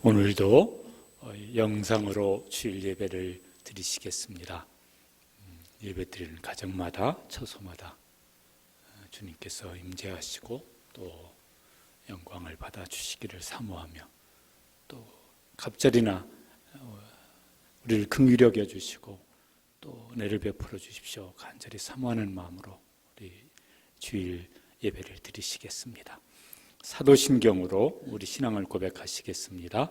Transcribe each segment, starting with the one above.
오늘도 영상으로 주일 예배를 드리시겠습니다. 예배 드리는 가정마다 처소마다 주님께서 임재하시고 또 영광을 받아 주시기를 사모하며 또 갑절이나 우리를 긍휼히 여겨 주시고 또 은혜를 베풀어 주십시오. 간절히 사모하는 마음으로 우리 주일 예배를 드리시겠습니다. 사도신경으로 우리 신앙을 고백하시겠습니다.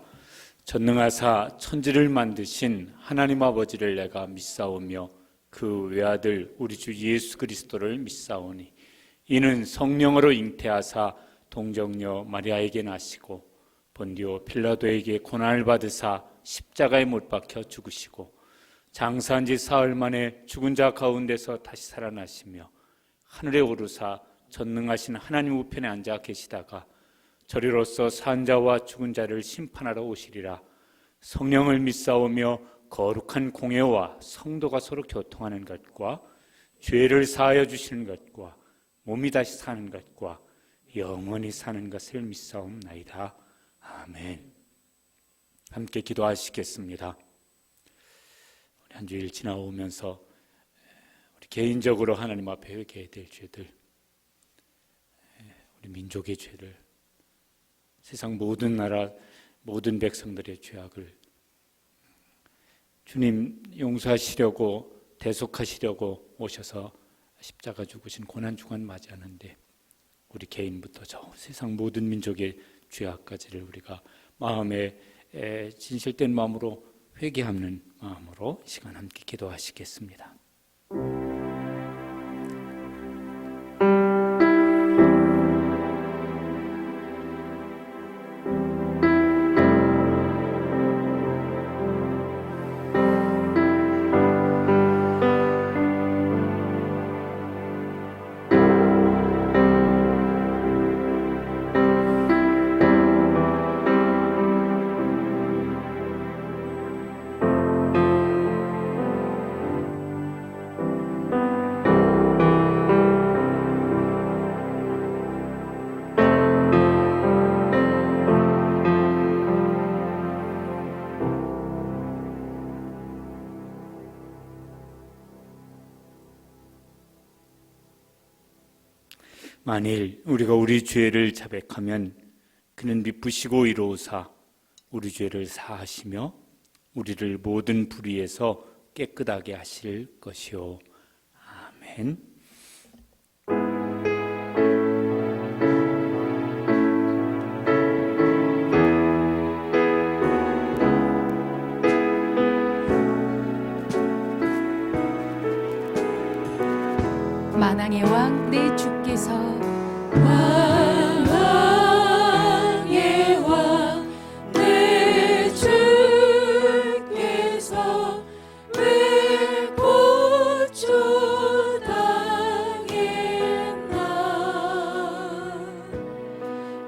전능하사 천지를 만드신 하나님 아버지를 내가 믿사오며 그 외아들 우리 주 예수 그리스도를 믿사오니 이는 성령으로 잉태하사 동정녀 마리아에게 나시고 본디오 필라도에게 고난을 받으사 십자가에 못 박혀 죽으시고 장사한 지 사흘 만에 죽은 자 가운데서 다시 살아나시며 하늘에 오르사 전능하신 하나님 우편에 앉아 계시다가 저리로서 산 자와 죽은 자를 심판하러 오시리라. 성령을 믿사오며 거룩한 공예와 성도가 서로 교통하는 것과 죄를 사하여 주시는 것과 몸이 다시 사는 것과 영원히 사는 것을 믿사옵나이다. 아멘. 함께 기도하시겠습니다. 우리 한 주일 지나오면서 우리 개인적으로 하나님 앞에 회개해야 될 죄들, 우리 민족의 죄를, 세상 모든 나라 모든 백성들의 죄악을 주님 용서하시려고 대속하시려고 오셔서 십자가 죽으신 고난주간 맞이하는데 우리 개인부터 저 세상 모든 민족의 죄악까지를 우리가 마음에 진실된 마음으로 회개하는 마음으로 이 시간 함께 기도하시겠습니다. 만일 우리가 우리 죄를 자백하면 그는 미쁘시고 이로우사 우리 죄를 사하시며 우리를 모든 불의에서 깨끗하게 하실 것이요. 아멘. 만왕의 왕 내 주께서 만왕의 왕 내 주께서 왜 고초당했나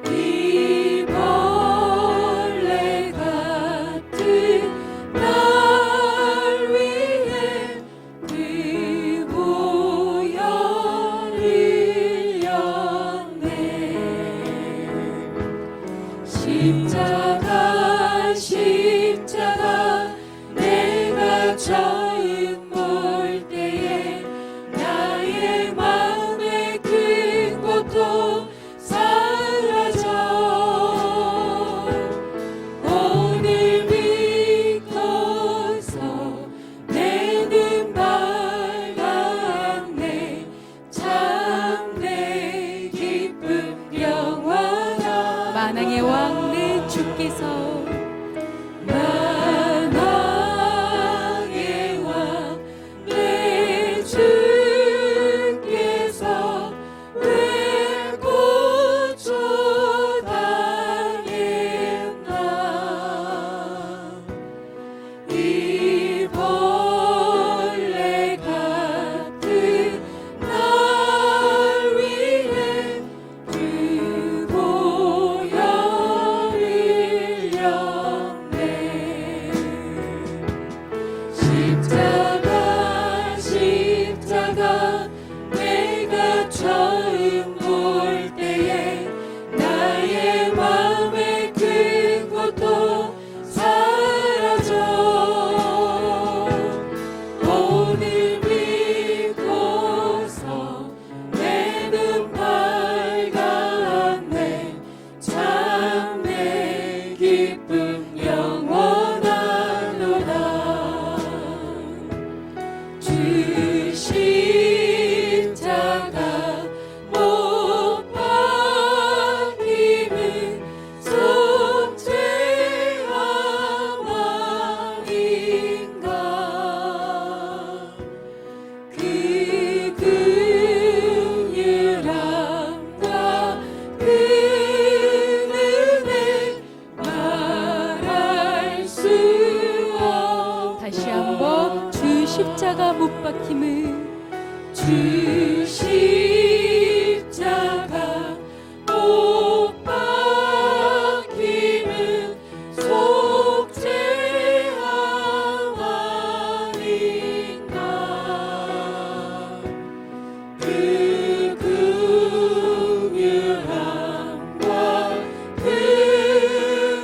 이 벌레 같은 날 위해 그 보혈 흘렸네 십자가 십자가 내가 처음 볼 때에 나의 마음에 큰 고통 사라져 오늘 믿고서 내는 밝았네 참내 기쁨 영원한 만왕의 왕 내 주께서 만왕의 왕 내 주께서 왜 고초당했나 이 벌레 같은 날 위해 그 보혈 흘렸네 십자가 못 박힘을 주 십자가 못 박힘은 속죄함 아닌가. 그 긍휼함과 그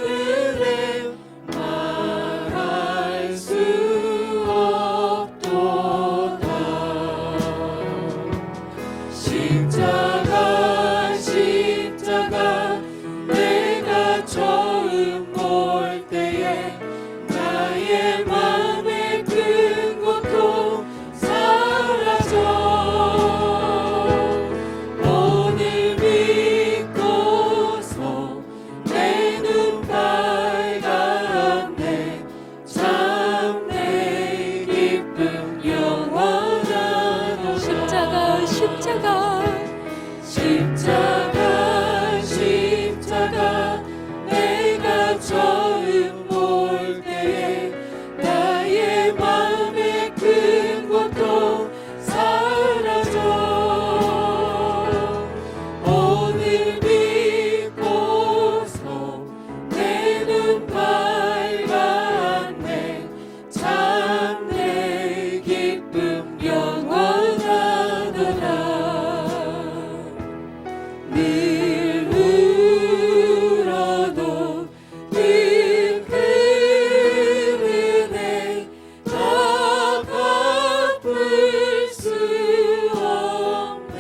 은혜 말할 수 없도다. 십자가 십자가 내가 처음 볼 때에 나의 맘의 큰 고통 사라져. 오늘 믿고서 내 눈 밝았네. 참 내 기쁨 영원하도다. 십자가 십자가 십자가 십자가 내가 처음 볼 때에 나의 맘의 큰 고통 사라져. 오늘 믿고서 내 눈 밝았네. 참 내 기쁨 영원하도다. 늘 울어도 그 은혜 다 갚을 수 없네.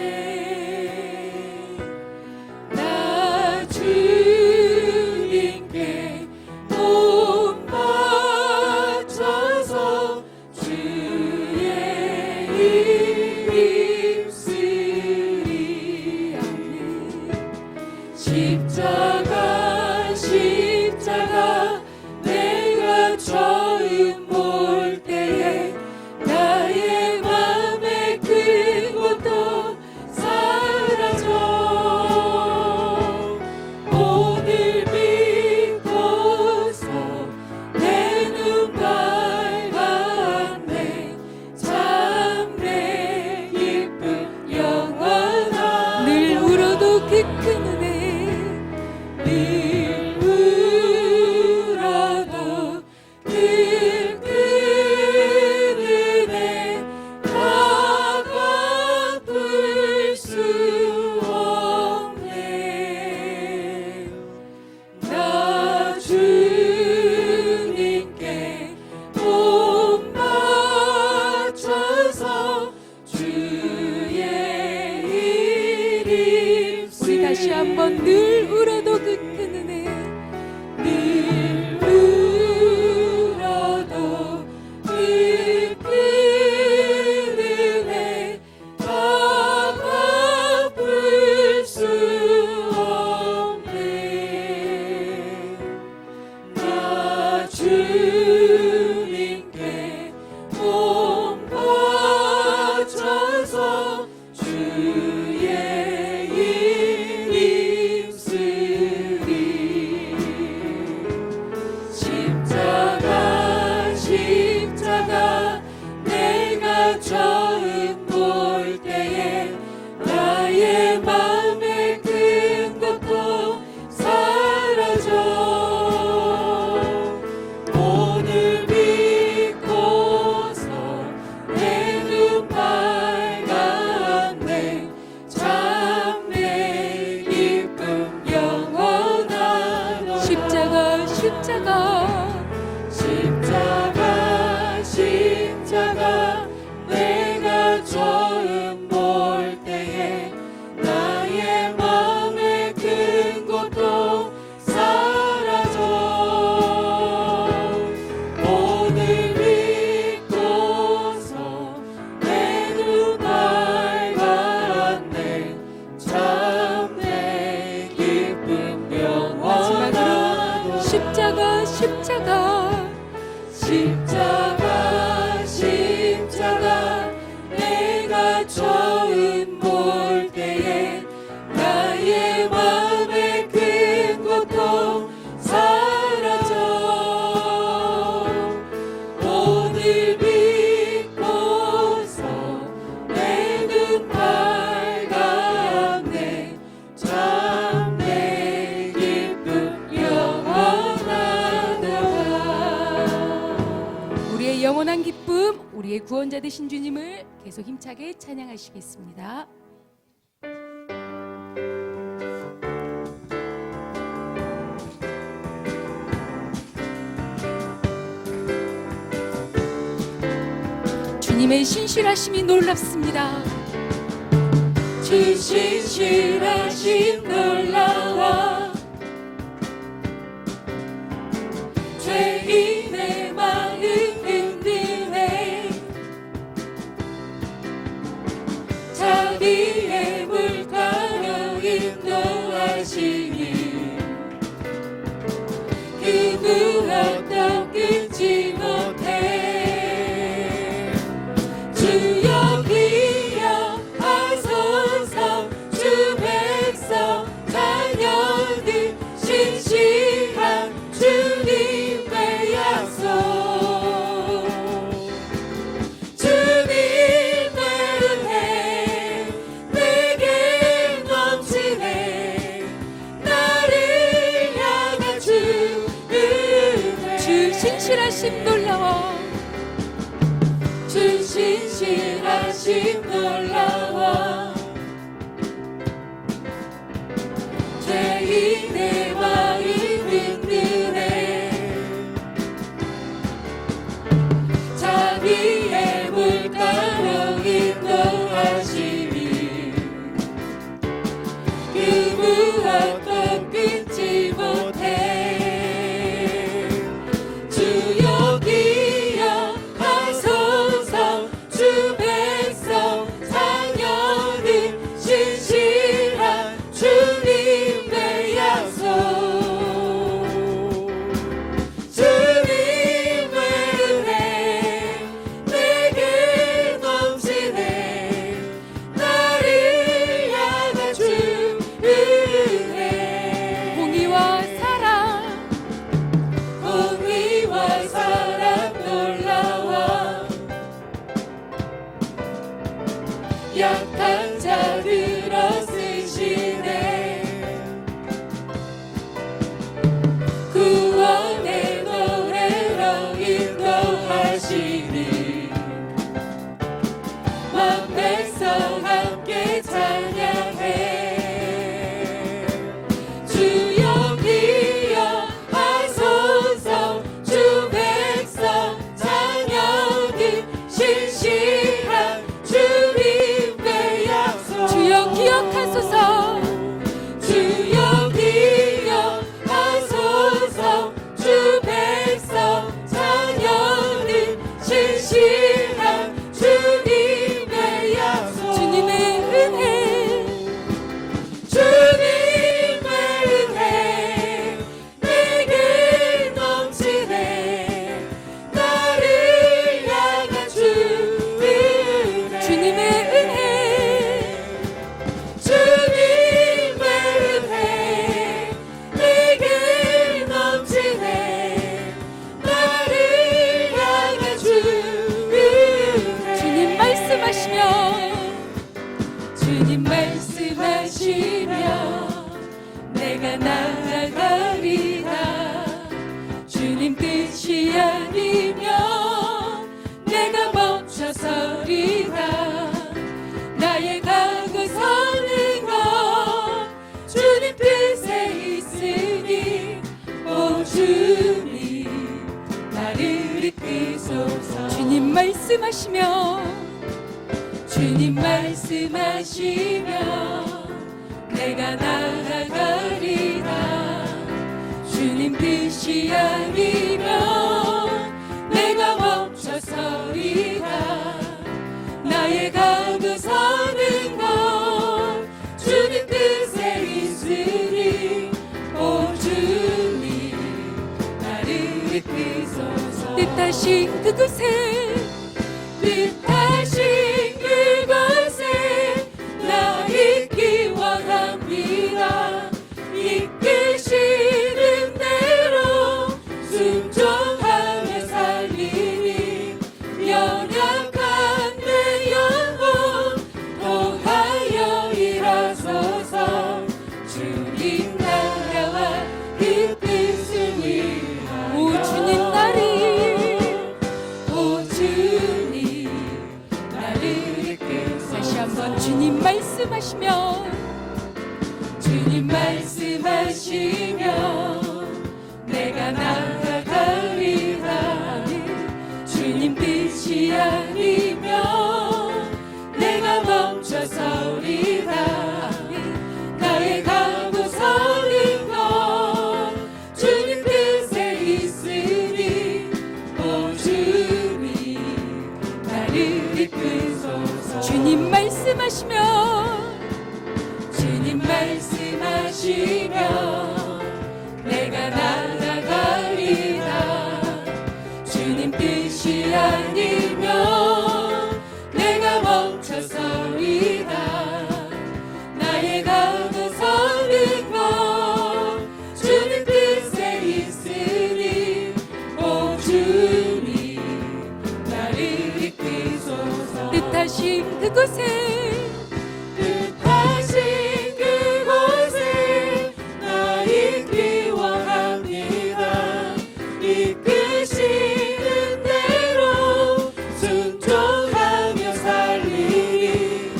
나 주님께 몸 바쳐서 주의 이름 쓰리 않는 십자가 십자가 내가 처음 볼 때에 나의 맘의 큰 고통 사라져. 오늘 믿고서 내 눈 밝았네. 참 내 기쁨 영원하다. 늘 울어도 그 큰 은혜 늘 울어도 그 큰 은혜 다 갚을 수 없네. 나 주님께 몸 바쳐서 주의 이름 우리 다시 한번 늘 울어도 그 큰 은혜 늘 울어도 그 큰 은혜 다 갚을 수 없네. 나 주님께 몸 바쳐서 주의 이름 쓰리. 십자가 십자가 내가 처음 볼 때에 나의 맘의 큰 고통 사라져. 오늘 믿고서 내 눈 밝았네. 참 내 기쁨 영원하도다. 십자가 십자가 십자가 십자가 내가 처음 볼 때에 나의 맘의 큰 고통 사라져. 오늘 믿고서 내 눈 밝았네. 참 내 기쁨 영원하도다. 십자가 십자가 십자가 십자가 내가 처음 볼 때에 나의 맘의 큰 고통 사라져. 오늘 믿고 우리의 구원자 되신 주님을 계속 힘차게 찬양하시겠습니다. 주님의 신실하심이 놀랍습니다. 주 신실하심 놀라워 죄인의 마음 흔드네 자비의 물가로 인도하시니 그 무엇도 끊지 못해 주여 기억하소서 주 백성 자녀들 신실한 주님의 약속 주님의 은혜 내게 넘치네 나를 향한 주 은혜 주 신실하심 놀라워 주 신실하심 놀라워 죄인의 마음 흔드네 자비의 물가로 인도하시니 그 무엇도 끊지 못해 주여 기억하소서 주 백성 자녀들 신실한 주님의 약속 주님의 은혜 내게 넘치네 나를 향한 주 은혜 공의와 사랑 공의와 사랑 놀라워 약한 자들어 쓰시네 구원의 노래로 인도하시니 만 백성 함께 찬양해 주여 기억하소서 주 백성 자녀들 신실한 주님의 약속 주여 기억하소서 주여 기억하소서 주 백성 자녀들 신실한 주님의 약속 주님의 은혜 주님의 은혜 내게 넘치네 나를 향한 주 은혜 주님의 은혜 주님의 은혜 내게 넘치네 나를 향한 주 은혜 주님 말씀하시며 주님 말씀하시며 내가 나아가리라 주님 뜻이 아니면 내가 멈춰서리라 나의 가고 서는 것 주님 뜻에 있으니 오 주님 나를 이끄소서 주님 말씀하시며 주님 말씀하시며 내가 나아가리라 주님 뜻이 아니면 내가 멈춰서리라 나의 가고 서는 것 주님 뜻에 있으니 오 주님 나를 이끄소서 뜻하신 그곳에 뜻하신 그곳에 나 있기 원합니다 이끄시는 대로 순종하며 살리니 연약한 내 영혼 통하여 일하소서 주님 나라와 그 뜻을 위하여 오 주님 나를 오 주님 말씀하시면 주님 말씀하시면 내가 나아가리라. 주님 뜻이 아니면 내가 멈춰서리라. 나의 가고 서는 것 주님 뜻에 있으니 오 주님 나를 이끄소서. 주님 말씀하시면 주님 말씀하시면 내가 나아가리라. 주님 뜻이 아니면 내가 멈춰서리라. 나의 가고 서는 것 주님 뜻에 있으니 오 주님 나를 이끄소서. 뜻하신 그곳에 뜻하신 그곳에 나 있기 원합니다. 이끄시는 대로 순종하며 살리리.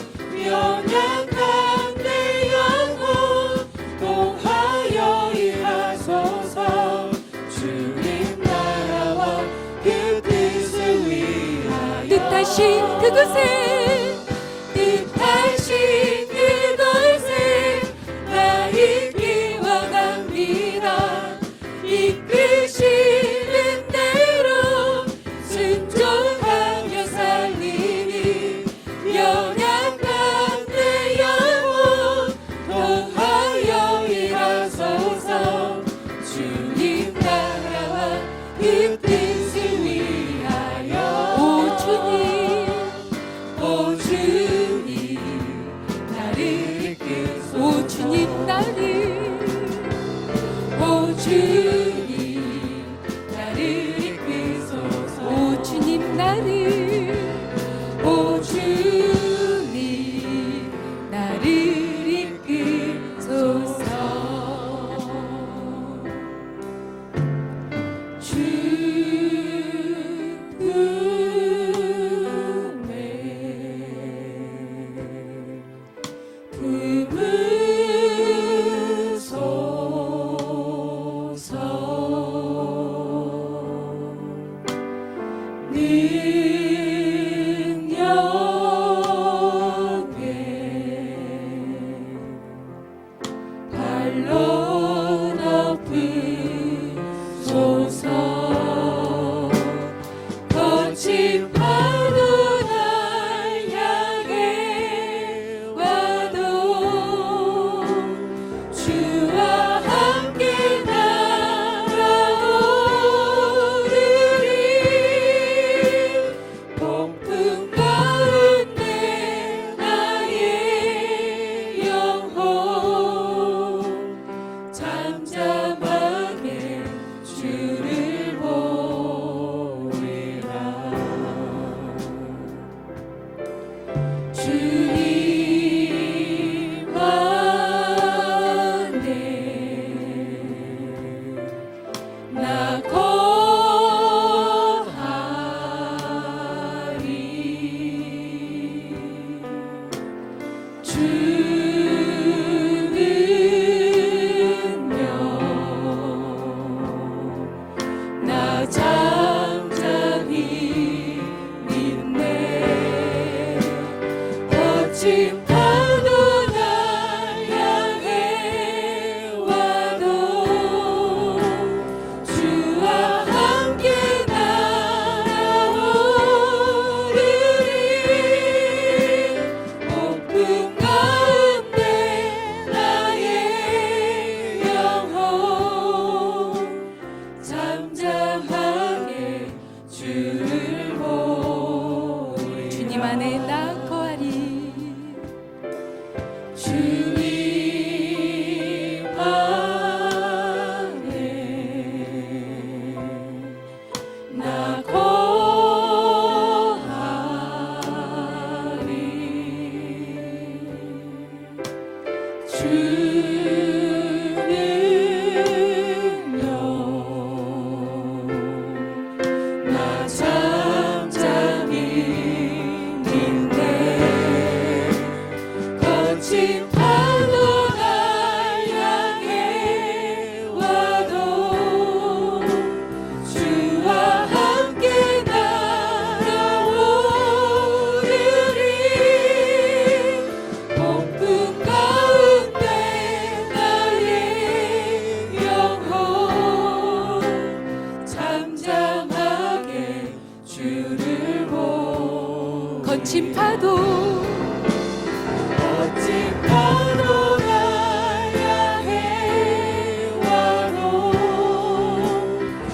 연약한 내 영혼 통하여 일하소서. 주님 나라와 그 뜻을 위하여. 뜻하신 그곳에 뜻하신 그곳에 나 있기 원합니다. 이끄시는 대로 순종하며 살리니. 연약한 내 영혼 통하여 일하소서. 주님 나라와 그 뜻을 위하여. 오 주님 오 주님 나를 이끄소서. 오 주님 나를 오 주님 나를 이끄소서. 오 주님 나를 오 주님 나를 이끄소서. 주음에 능력에 발로 높이소서. 거친 파도 날 향해 와도 주와 함께 날아오르리. 폭풍 가운데 나의 영혼 잠잠하게 주를 보리라. 주님 안에 나 거하리. 주는요 나 잠잠히 믿네. 거친 파도 날 향해 와도 주와 함께 날아오르리. 폭풍 가운데 나의 영혼 잠잠하게 멋진 파도가 야해와도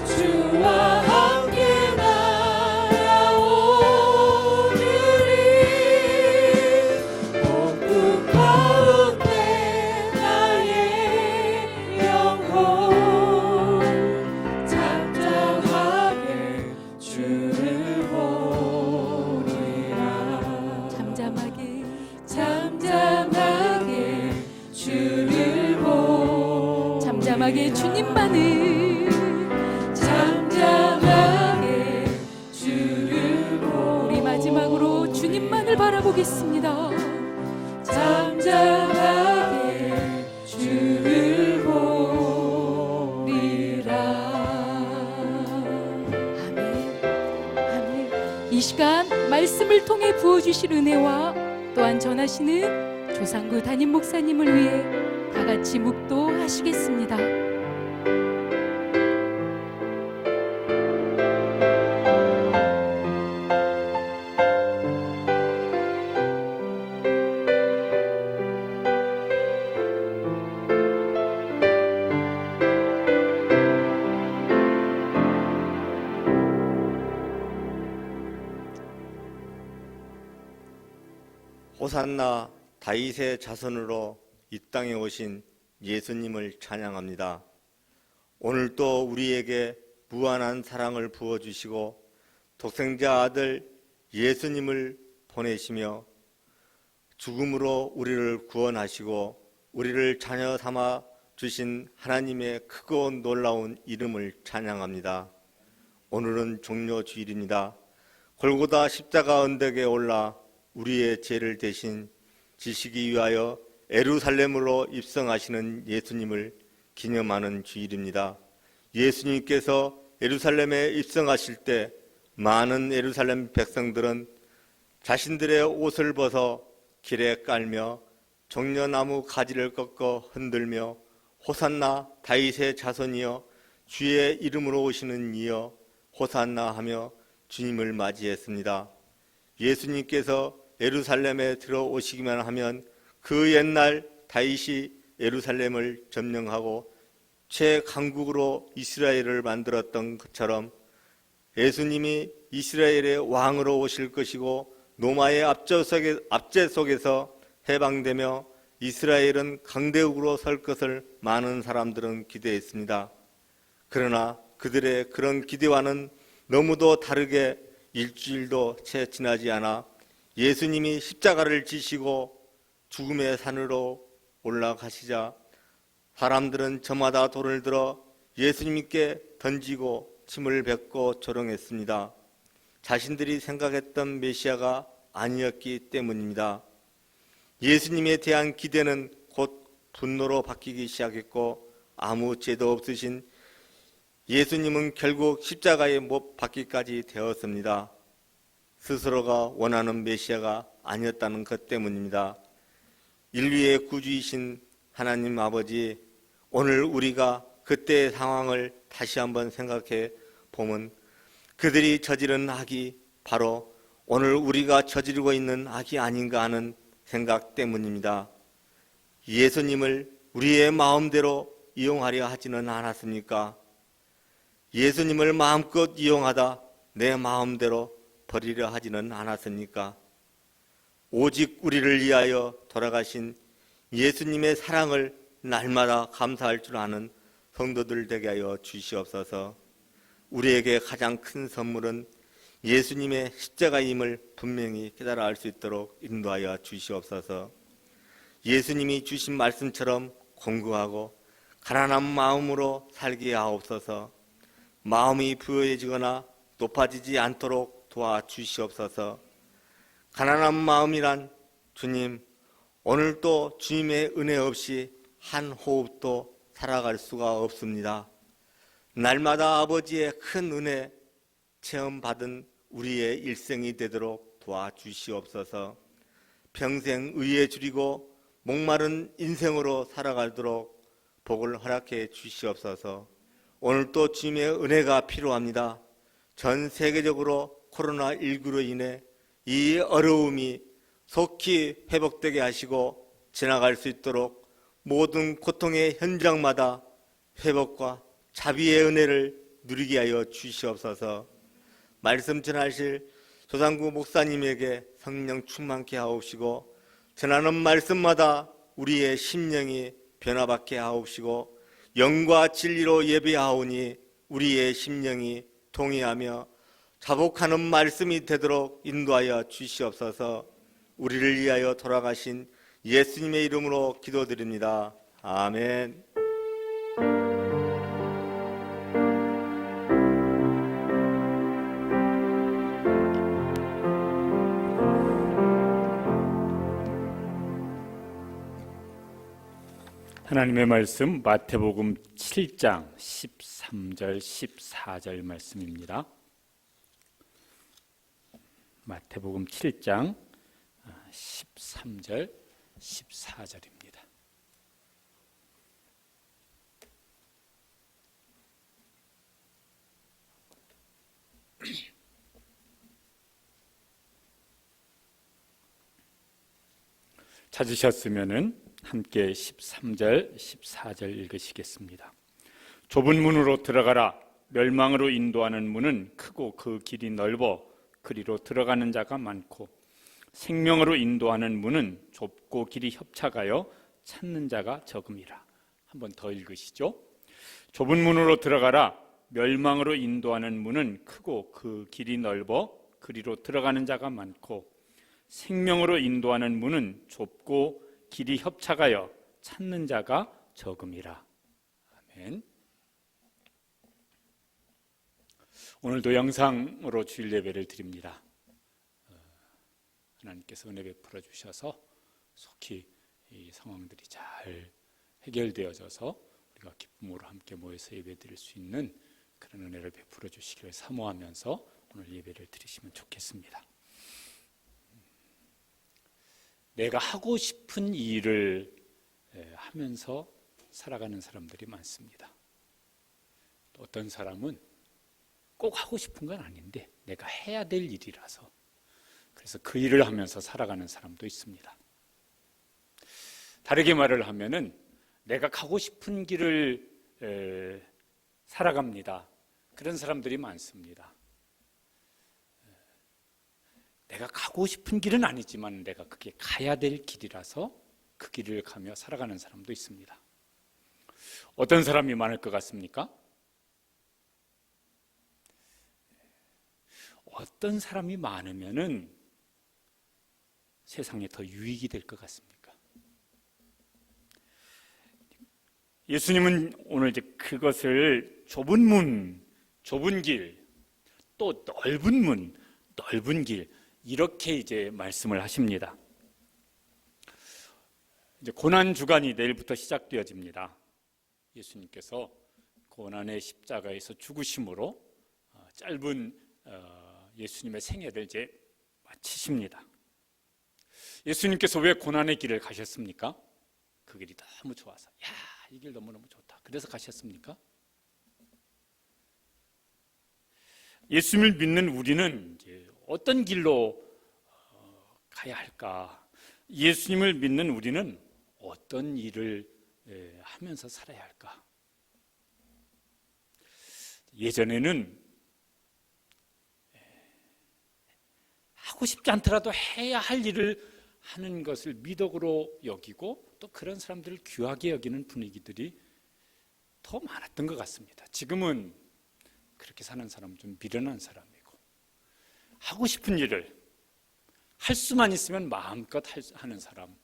주와 함께 날아오르리. 폭풍 가운데 나의 영혼 잠잠하게 주를 보리라. 잠잠하게 주를 보. 잠잠하게 주님만을 잠잠하게 주를 보. 우리 마지막으로 주님만을 바라보겠습니다. 잠잠하게 주를 보리라. 아멘. 아멘. 이 시간 말씀을 통해 부어주실 은혜와 또한 전하시는 조상구 담임 목사님을 위해 다 같이 묵도하시겠습니다. 호산나 다윗의 자손으로 이 땅에 오신 예수님을 찬양합니다. 오늘도 우리에게 무한한 사랑을 부어주시고 독생자 아들 예수님을 보내시며 죽음으로 우리를 구원하시고 우리를 자녀 삼아 주신 하나님의 크고 놀라운 이름을 찬양합니다. 오늘은 종료주일입니다. 골고다 십자가 언덕에 올라 우리의 죄를 대신 지시기 위하여 예루살렘으로 입성하시는 예수님을 기념하는 주일입니다. 예수님께서 예루살렘에 입성하실 때 많은 예루살렘 백성들은 자신들의 옷을 벗어 길에 깔며 종려나무 가지를 꺾어 흔들며 호산나 다윗의 자손이여 주의 이름으로 오시는 이여 호산나 하며 주님을 맞이했습니다. 예수님께서 예루살렘에 들어오시기만 하면 그 옛날 다윗이 예루살렘을 점령하고 최강국으로 이스라엘을 만들었던 것처럼 예수님이 이스라엘의 왕으로 오실 것이고 노마의 압제 속에서 해방되며 이스라엘은 강대국으로 설 것을 많은 사람들은 기대했습니다. 그러나 그들의 그런 기대와는 너무도 다르게 일주일도 채 지나지 않아 예수님이 십자가를 지시고 죽음의 산으로 올라가시자 사람들은 저마다 돌을 들어 예수님께 던지고 침을 뱉고 조롱했습니다. 자신들이 생각했던 메시아가 아니었기 때문입니다. 예수님에 대한 기대는 곧 분노로 바뀌기 시작했고 아무 죄도 없으신 예수님은 결국 십자가에 못 박기까지 되었습니다. 스스로가 원하는 메시아가 아니었다는 것 때문입니다. 인류의 구주이신 하나님 아버지, 오늘 우리가 그때의 상황을 다시 한번 생각해 보면 그들이 저지른 악이 바로 오늘 우리가 저지르고 있는 악이 아닌가 하는 생각 때문입니다. 예수님을 우리의 마음대로 이용하려 하지는 않았습니까? 예수님을 마음껏 이용하다 내 마음대로 버리려 하지는 않았습니까? 오직 우리를 위하여 돌아가신 예수님의 사랑을 날마다 감사할 줄 아는 성도들 되게 하여 주시옵소서. 우리에게 가장 큰 선물은 예수님의 십자가임을 분명히 깨달아 알 수 있도록 인도하여 주시옵소서. 예수님이 주신 말씀처럼 공고하고 가난한 마음으로 살게 하옵소서. 마음이 부여해지거나 높아지지 않도록 도와주시옵소서. 가난한 마음이란 주님, 오늘도 주님의 은혜 없이 한 호흡도 살아갈 수가 없습니다. 날마다 아버지의 큰 은혜 체험받은 우리의 일생이 되도록 도와주시옵소서. 평생 의에 줄이고 목마른 인생으로 살아가도록 복을 허락해 주시옵소서. 오늘도 주님의 은혜가 필요합니다. 전 세계적으로 코로나19로 인해 이 어려움이 속히 회복되게 하시고 지나갈 수 있도록 모든 고통의 현장마다 회복과 자비의 은혜를 누리게 하여 주시옵소서. 말씀 전하실 조상구 목사님에게 성령 충만케 하옵시고 전하는 말씀마다 우리의 심령이 변화받게 하옵시고 영과 진리로 예배하오니 우리의 심령이 통회하며 자복하는 말씀이 되도록 인도하여 주시옵소서. 우리를 위하여 돌아가신 예수님의 이름으로 기도드립니다. 아멘. 하나님의 말씀 마태복음 7장 13절 14절 말씀입니다. 마태복음 7장 13절 14절입니다. 찾으셨으면은 함께 13절, 14절 읽으시겠습니다. 좁은 문으로 들어가라. 멸망으로 인도하는 문은 크고 그 길이 넓어 그리로 들어가는 자가 많고 생명으로 인도하는 문은 좁고 길이 협착하여 찾는 자가 적음이라. 한 번 더 읽으시죠. 좁은 문으로 들어가라. 멸망으로 인도하는 문은 크고 그 길이 넓어 그리로 들어가는 자가 많고 생명으로 인도하는 문은 좁고 길이 협착하여 찾는 자가 적음이라. 아멘. 오늘도 영상으로 주일 예배를 드립니다. 하나님께서 은혜 베풀어 주셔서 속히 이 상황들이 잘 해결되어져서 우리가 기쁨으로 함께 모여서 예배 드릴 수 있는 그런 은혜를 베풀어 주시기를 사모하면서 오늘 예배를 드리시면 좋겠습니다. 내가 하고 싶은 일을 하면서 살아가는 사람들이 많습니다. 또 어떤 사람은 꼭 하고 싶은 건 아닌데 내가 해야 될 일이라서 그래서 그 일을 하면서 살아가는 사람도 있습니다. 다르게 말을 하면은 내가 가고 싶은 길을 살아갑니다. 그런 사람들이 많습니다. 내가 가고 싶은 길은 아니지만 내가 그게 가야 될 길이라서 그 길을 가며 살아가는 사람도 있습니다. 어떤 사람이 많을 것 같습니까? 어떤 사람이 많으면은 세상에 더 유익이 될 것 같습니까? 예수님은 오늘 이제 그것을 좁은 문, 좁은 길, 또 넓은 문, 넓은 길 이렇게 이제 말씀을 하십니다. 이제 고난 주간이 내일부터 시작되어집니다. 예수님께서 고난의 십자가에서 죽으심으로 짧은 예수님의 생애를 이제 마치십니다. 예수님께서 왜 고난의 길을 가셨습니까? 그 길이 너무 좋아서, 이 길 너무너무 좋다. 그래서 가셨습니까? 예수님을 믿는 우리는 이제 어떤 길로 가야 할까? 예수님을 믿는 우리는 어떤 일을 하면서 살아야 할까? 예전에는 하고 싶지 않더라도 해야 할 일을 하는 것을 미덕으로 여기고 또 그런 사람들을 귀하게 여기는 분위기들이 더 많았던 것 같습니다. 지금은 그렇게 사는 사람은 좀 미련한 사람이고 하고 싶은 일을 할 수만 있으면 마음껏 하는 사람,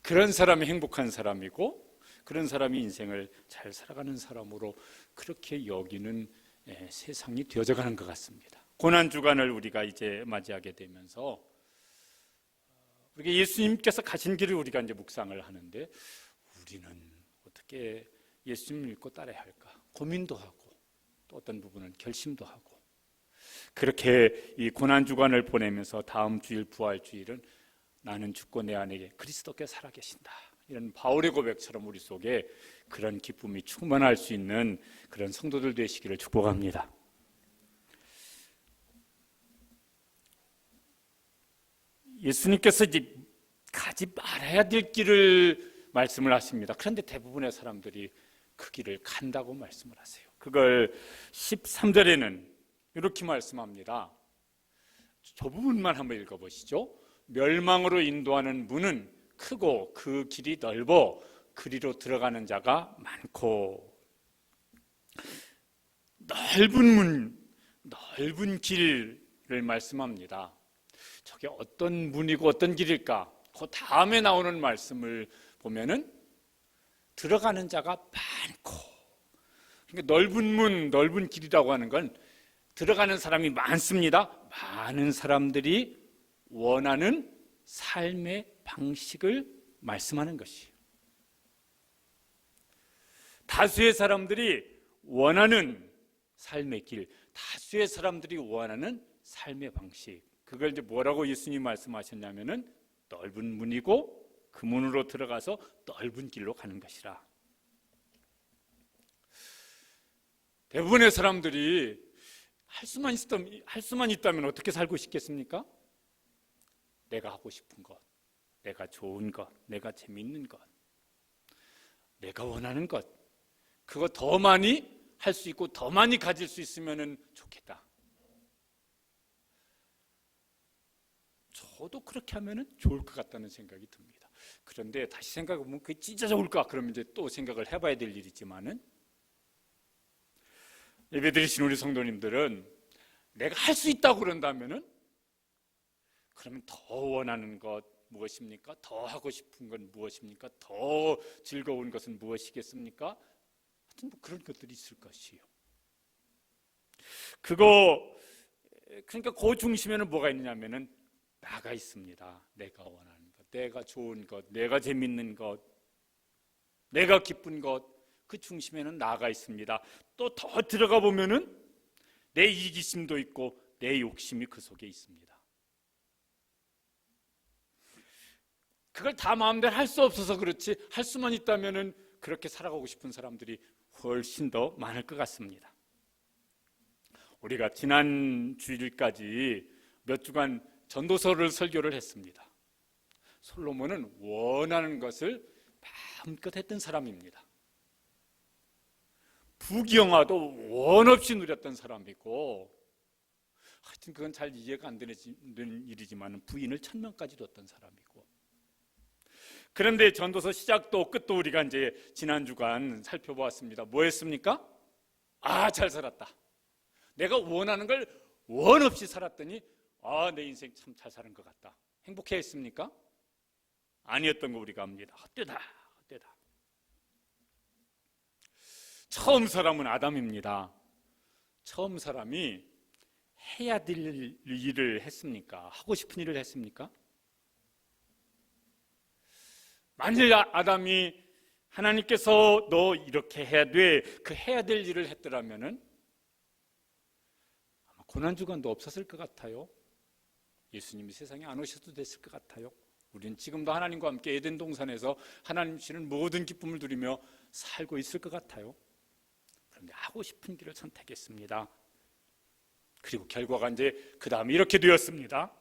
그런 사람이 행복한 사람이고 그런 사람이 인생을 잘 살아가는 사람으로 그렇게 여기는 세상이 되어져 가는 것 같습니다. 고난주간을 우리가 이제 맞이하게 되면서 우리가 예수님께서 가신 길을 우리가 이제 묵상을 하는데 우리는 어떻게 예수님을 믿고 따라야 할까 고민도 하고 또 어떤 부분은 결심도 하고 그렇게 이 고난주간을 보내면서 다음 주일 부활주일은 나는 죽고 내 안에 그리스도께서 살아계신다 이런 바울의 고백처럼 우리 속에 그런 기쁨이 충만할 수 있는 그런 성도들 되시기를 축복합니다. 예수님께서 이제 가지 말아야 될 길을 말씀을 하십니다. 그런데 대부분의 사람들이 그 길을 간다고 말씀을 하세요. 그걸 13절에는 이렇게 말씀합니다. 저 부분만 한번 읽어보시죠. 멸망으로 인도하는 문은 크고 그 길이 넓어 그리로 들어가는 자가 많고. 넓은 문, 넓은 길을 말씀합니다. 저게 어떤 문이고 어떤 길일까? 그 다음에 나오는 말씀을 보면은 들어가는 자가 많고. 그러니까 넓은 문, 넓은 길이라고 하는 건 들어가는 사람이 많습니다. 많은 사람들이 원하는 삶의 방식을 말씀하는 것이에요. 다수의 사람들이 원하는 삶의 길, 다수의 사람들이 원하는 삶의 방식, 그걸 이제 뭐라고 예수님 말씀하셨냐면은 넓은 문이고 그 문으로 들어가서 넓은 길로 가는 것이라. 대부분의 사람들이 할 수만 있다면 어떻게 살고 싶겠습니까? 내가 하고 싶은 것, 내가 좋은 것, 내가 재미있는 것, 내가 원하는 것, 그거 더 많이 할 수 있고 더 많이 가질 수 있으면 좋겠다. 저도 그렇게 하면 좋을 것 같다는 생각이 듭니다. 그런데 다시 생각해보면 그게 진짜 좋을까? 그러면 이제 또 생각을 해봐야 될 일이지만은, 예배드리신 우리 성도님들은 내가 할 수 있다고 그런다면은, 그러면 더 원하는 것 무엇입니까? 더 하고 싶은 건 무엇입니까? 더 즐거운 것은 무엇이겠습니까? 하여튼 뭐 그런 것들이 있을 것이에요. 그러니까 그 중심에는 뭐가 있냐면은 나가 있습니다. 내가 원하는 것, 내가 좋은 것, 내가 재밌는 것, 내가 기쁜 것, 그 중심에는 나가 있습니다. 또 더 들어가 보면은 내 이기심도 있고 내 욕심이 그 속에 있습니다. 그걸 다 마음대로 할 수 없어서 그렇지, 할 수만 있다면은 그렇게 살아가고 싶은 사람들이 훨씬 더 많을 것 같습니다. 우리가 지난 주일까지 몇 주간 전도서를 설교를 했습니다. 솔로몬은 원하는 것을 마음껏 했던 사람입니다. 부귀영화도 원 없이 누렸던 사람이고, 하여튼 그건 잘 이해가 안 되는 일이지만 부인을 1000명까지 뒀던 사람이고. 그런데 전도서 시작도 끝도 우리가 이제 지난 주간 살펴보았습니다. 뭐 했습니까? 잘 살았다. 내가 원하는 걸 원 없이 살았더니 내 인생 참 잘 사는 것 같다. 행복해 했습니까? 아니었던 거 우리가 압니다. 헛되다. 처음 사람은 아담입니다. 처음 사람이 해야 될 일을 했습니까? 하고 싶은 일을 했습니까? 만일 아담이 하나님께서 너 이렇게 해야 돼, 그 해야 될 일을 했더라면은 아마 고난주간도 없었을 것 같아요. 예수님이 세상에 안 오셔도 됐을 것 같아요. 우리는 지금도 하나님과 함께 에덴 동산에서 하나님 주시는 모든 기쁨을 누리며 살고 있을 것 같아요. 그런데 하고 싶은 길을 선택했습니다. 그리고 결과가 이제 그 다음에 이렇게 되었습니다.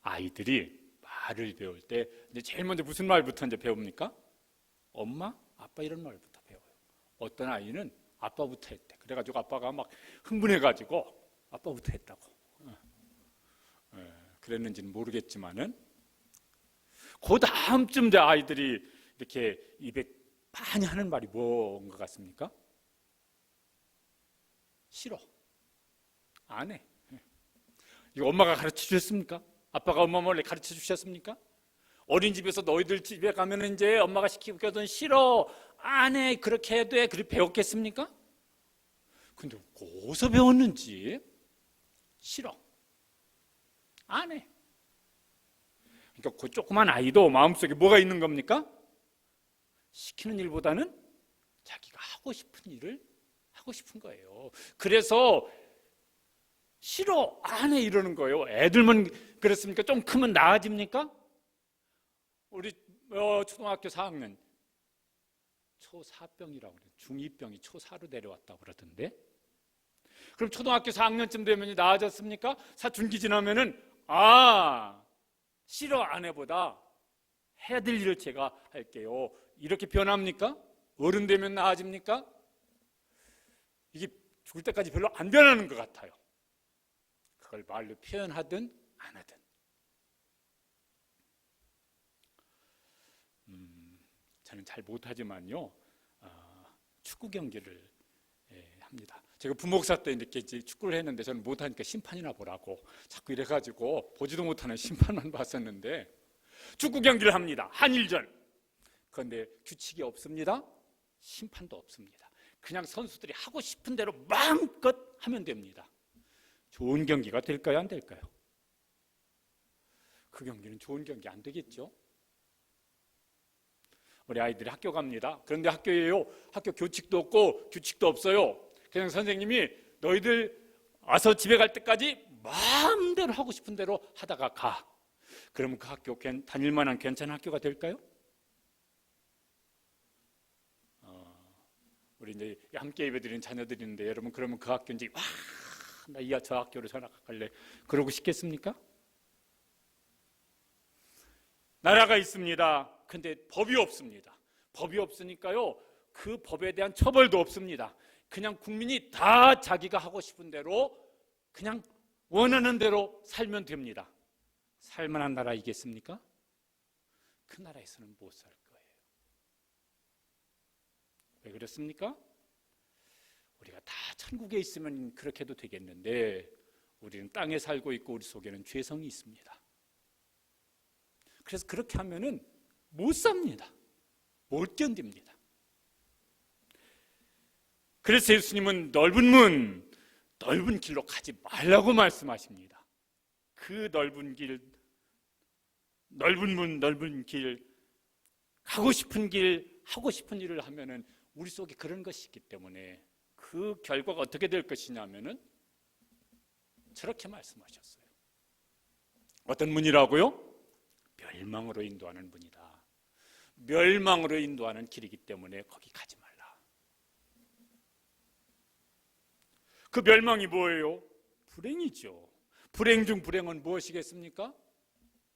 아이들이 말을 배울 때 이제 제일 먼저 무슨 말부터 이제 배웁니까? 엄마, 아빠 이런 말부터 배워요. 어떤 아이는 아빠부터 했대. 그래가지고 아빠가 막 흥분해가지고 아빠부터 했다고. 그랬는지는 모르겠지만은 그 다음쯤 이제 아이들이 이렇게 입에 많이 하는 말이 뭔 것 같습니까? 싫어. 안 해. 이거 엄마가 가르쳐 주셨습니까? 아빠가 엄마 몰래 가르쳐 주셨습니까? 어린이집에서 너희들 집에 가면 이제 엄마가 시키거든 싫어, 안 해, 그렇게 해야 돼, 그렇게 배웠겠습니까? 근데 어디서 배웠는지 싫어, 안 해. 그러니까 그 조그만 아이도 마음속에 뭐가 있는 겁니까? 시키는 일보다는 자기가 하고 싶은 일을 하고 싶은 거예요. 그래서 싫어, 안 해 이러는 거예요. 애들만 그렇습니까? 좀 크면 나아집니까? 우리 초등학교 4학년 초4병이라고 그래요. 중2병이 초4로 내려왔다고 그러던데. 그럼 초등학교 4학년쯤 되면 나아졌습니까? 사춘기 지나면은 아, 싫어 안 해보다 해야 될 일을 제가 할게요. 이렇게 변합니까? 어른 되면 나아집니까? 이게 죽을 때까지 별로 안 변하는 것 같아요. 그걸 말로 표현하든 안 하든. 저는 잘 못하지만요, 축구 경기를 합니다. 제가 부목사 때 이렇게 축구를 했는데 저는 못하니까 심판이나 보라고 자꾸 이래가지고 보지도 못하는 심판만 봤었는데, 축구 경기를 합니다. 한일전. 그런데 규칙이 없습니다. 심판도 없습니다. 그냥 선수들이 하고 싶은 대로 마음껏 하면 됩니다. 좋은 경기가 될까요? 안 될까요? 그 경기는 좋은 경기 안 되겠죠? 우리 아이들이 학교 갑니다. 그런데 학교에요, 학교 교칙도 없고 규칙도 없어요. 그냥 선생님이 너희들 와서 집에 갈 때까지 마음대로 하고 싶은 대로 하다가 가. 그러면 그 학교 다닐 만한 괜찮은 학교가 될까요? 우리 이제 함께 예배드리는 자녀들인데, 여러분 그러면 그 학교 이제 와, 나 저 학교로 전학 갈래, 그러고 싶겠습니까? 나라가 있습니다. 근데 법이 없습니다. 법이 없으니까요, 그 법에 대한 처벌도 없습니다. 그냥 국민이 다 자기가 하고 싶은 대로 그냥 원하는 대로 살면 됩니다. 살만한 나라이겠습니까? 그 나라에서는 못 살 거예요. 왜 그렇습니까? 우리가 다 천국에 있으면 그렇게 해도 되겠는데, 우리는 땅에 살고 있고 우리 속에는 죄성이 있습니다. 그래서 그렇게 하면은 못 삽니다. 못 견딥니다. 그래서 예수님은 넓은 문, 넓은 길로 가지 말라고 말씀하십니다. 그 넓은 길, 넓은 문, 넓은 길, 가고 싶은 길, 하고 싶은 일을 하면은 우리 속에 그런 것이 있기 때문에 그 결과가 어떻게 될 것이냐면은 저렇게 말씀하셨어요. 어떤 문이라고요? 멸망으로 인도하는 문이다. 멸망으로 인도하는 길이기 때문에 거기 가지 말라. 그 멸망이 뭐예요? 불행이죠. 불행 중 불행은 무엇이겠습니까?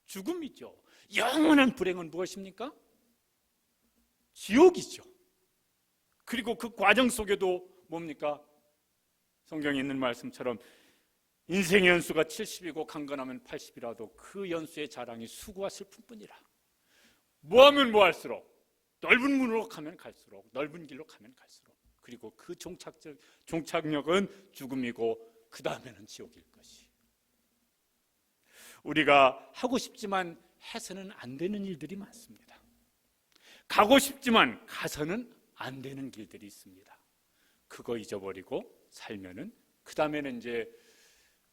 죽음이죠. 영원한 불행은 무엇입니까? 지옥이죠. 그리고 그 과정 속에도 뭡니까? 성경에 있는 말씀처럼 인생의 연수가 70이고 강건하면 80이라도 그 연수의 자랑이 수고와 슬픔뿐이라. 뭐하면 뭐할수록, 넓은 문으로 가면 갈수록, 넓은 길로 가면 갈수록, 그리고 그 종착역은 죽음이고 그 다음에는 지옥일 것이. 우리가 하고 싶지만 해서는 안 되는 일들이 많습니다. 가고 싶지만 가서는 안 되는 길들이 있습니다. 그거 잊어버리고 살면은 그 다음에는 이제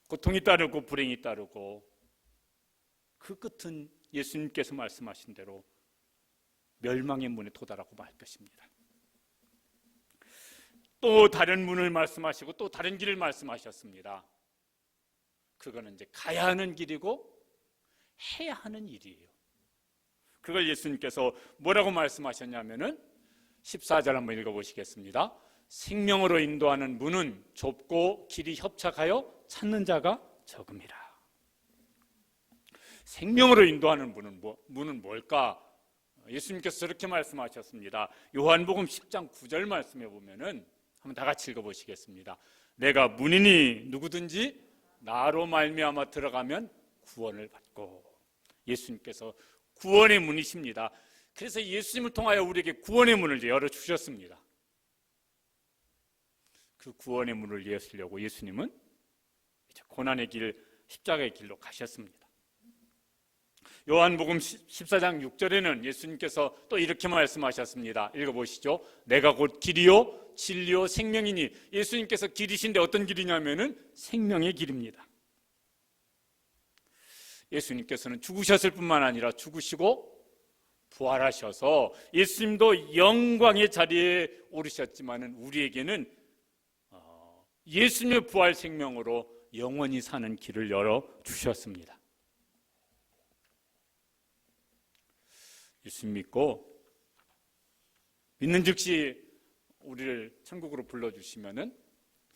고통이 따르고 불행이 따르고, 그 끝은 예수님께서 말씀하신 대로 멸망의 문에 도달하고 말 것입니다. 또 다른 문을 말씀하시고 또 다른 길을 말씀하셨습니다. 그거는 이제 가야 하는 길이고 해야 하는 일이에요. 그걸 예수님께서 뭐라고 말씀하셨냐면은 14절 한번 읽어보시겠습니다. 생명으로 인도하는 문은 좁고 길이 협착하여 찾는 자가 적음이라. 생명으로 인도하는 문은 뭘까? 예수님께서 저렇게 말씀하셨습니다. 요한복음 10장 9절 말씀해 보면은 한번 다 같이 읽어보시겠습니다. 내가 문이니 누구든지 나로 말미암아 들어가면 구원을 받고. 예수님께서 구원의 문이십니다. 그래서 예수님을 통하여 우리에게 구원의 문을 열어주셨습니다. 그 구원의 문을 여시려고 예수님은 이제 고난의 길, 십자가의 길로 가셨습니다. 요한복음 14장 6절에는 예수님께서 또 이렇게 말씀하셨습니다. 읽어보시죠. 내가 곧 길이요 진리요 생명이니. 예수님께서 길이신데 어떤 길이냐면은 생명의 길입니다. 예수님께서는 죽으셨을 뿐만 아니라 죽으시고 부활하셔서 예수님도 영광의 자리에 오르셨지만은 우리에게는 예수님의 부활 생명으로 영원히 사는 길을 열어 주셨습니다. 예수 믿고 믿는 즉시 우리를 천국으로 불러주시면은,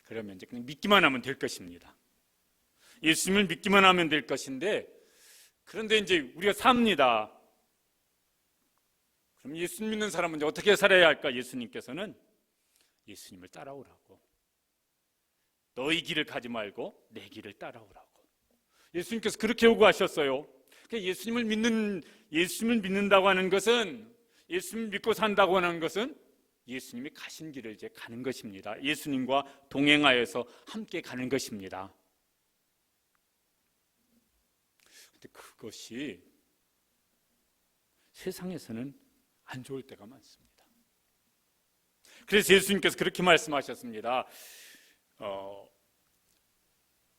그러면 이제 그냥 믿기만 하면 될 것입니다. 예수님을 믿기만 하면 될 것인데, 그런데 이제 우리가 삽니다. 그럼 예수 믿는 사람은 이제 어떻게 살아야 할까? 예수님께서는 예수님을 따라오라고, 너희 길을 가지 말고 내 길을 따라오라고 예수님께서 그렇게 요구하셨어요. 예수님을 믿는다고 하는 것은, 예수님을 믿고 산다고 하는 것은 예수님이 가신 길을 이제 가는 것입니다. 예수님과 동행하여서 함께 가는 것입니다. 근데 그것이 세상에서는 안 좋을 때가 많습니다. 그래서 예수님께서 그렇게 말씀하셨습니다.